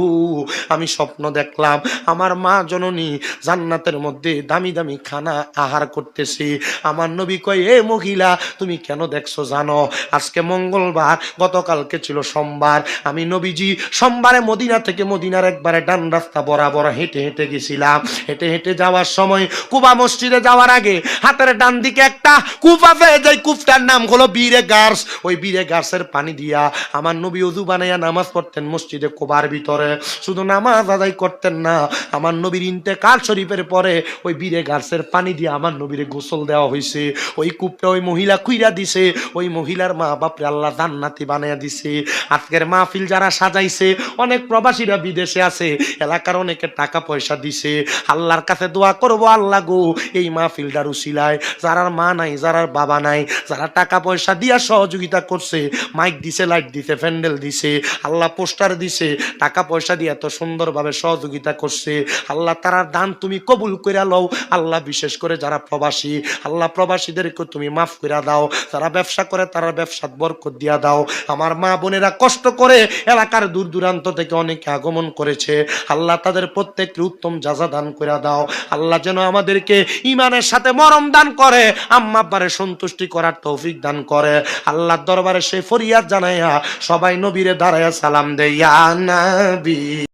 আমি স্বপ্ন দেখলাম আমার মা জননী জান্নাতের মধ্যে দামি দামি খানা আহার করতেছে। আমার নবী কয়, এ মহিলা, তুমি কেন দেখছো জানো? আজকে মঙ্গলবার, গতকালকে ছিল সোমবার, আমি নবীজি সোমবারে মদিনা থেকে মদিনার একবারে ডান রাস্তা বরাবর হেঁটে হেঁটে গেছিলাম। হেঁটে হেঁটে যাওয়ার সময় কুবা মসজিদে যাওয়ার আগে হাতের ডান দিকে একটা কূপ আছে, যে কূপটার নাম হলো বীরে গার্স। ওই বীরে গার্সের পানি দিয়া আমার নবী ওযু বানাইয়া নামাজ পড়তেন মসজিদে কুবার ভিতরে। শুধু নামাজ আদায় করতেন না, আমার নবীর ইন্তেকাল শরীফের পরে ওই বীরে গার্সের পানি দিয়ে আমার নবীরে গোসল দেওয়া হয়েছে। ওই কূপটা ওই মহিলা খুইরা দিছে, ওই মহিলার মা বাপরে আল্লাহ জান্নাতি বানাইয়া দিছে। আজকের মাহফিল যারা সাজাইছে, অনেক প্রবাসীরা বিদেশে আছে, এলাকার অনেকে টাকা পয়সা দিছে। আল্লাহর কাছে দোয়া করবো, আল্লাহ গো, এই মাহফিলটার উসিলায় যারার মা নাই, যারার বাবা নাই, যারা টাকা পয়সা দিয়া সহযোগিতা করছে, মাইক দিছে, লাইট দিছে, প্যান্ডেল দিছে, আল্লাহ পোস্টার দিছে, টাকা পয়সা দিয়ে এত সুন্দরভাবে সহযোগিতা করছে, আল্লাহ তারার দান তুমি কবুল কইরা লও। আল্লাহ বিশেষ করে যারা প্রবাসী, আল্লাহ প্রবাসীদেরকে তুমি মাফ কইরা দাও। যারা ব্যবসা করে তারা ব্যবসাত বরকত দিয়া দাও। আমার মা বোনেরা কষ্ট করে এলাকার দূর দূরান্ত থেকে অনেকে আগমন করেছে, আল্লাহ তাদের প্রত্যেককে উত্তম যাজা দান কইরা দাও। আল্লাহ যেন আমাদেরকে ইমানের সাথে মরণ দান করে, আম্মা আব্বারে সন্তুষ্টি করার তৌফিক দান করে। আল্লাহর দরবারে সেই ফরিয়াদ জানাইয়া সবাই নবীরে দাঁড়াইয়া সালাম দেয়, ইয়া নবী।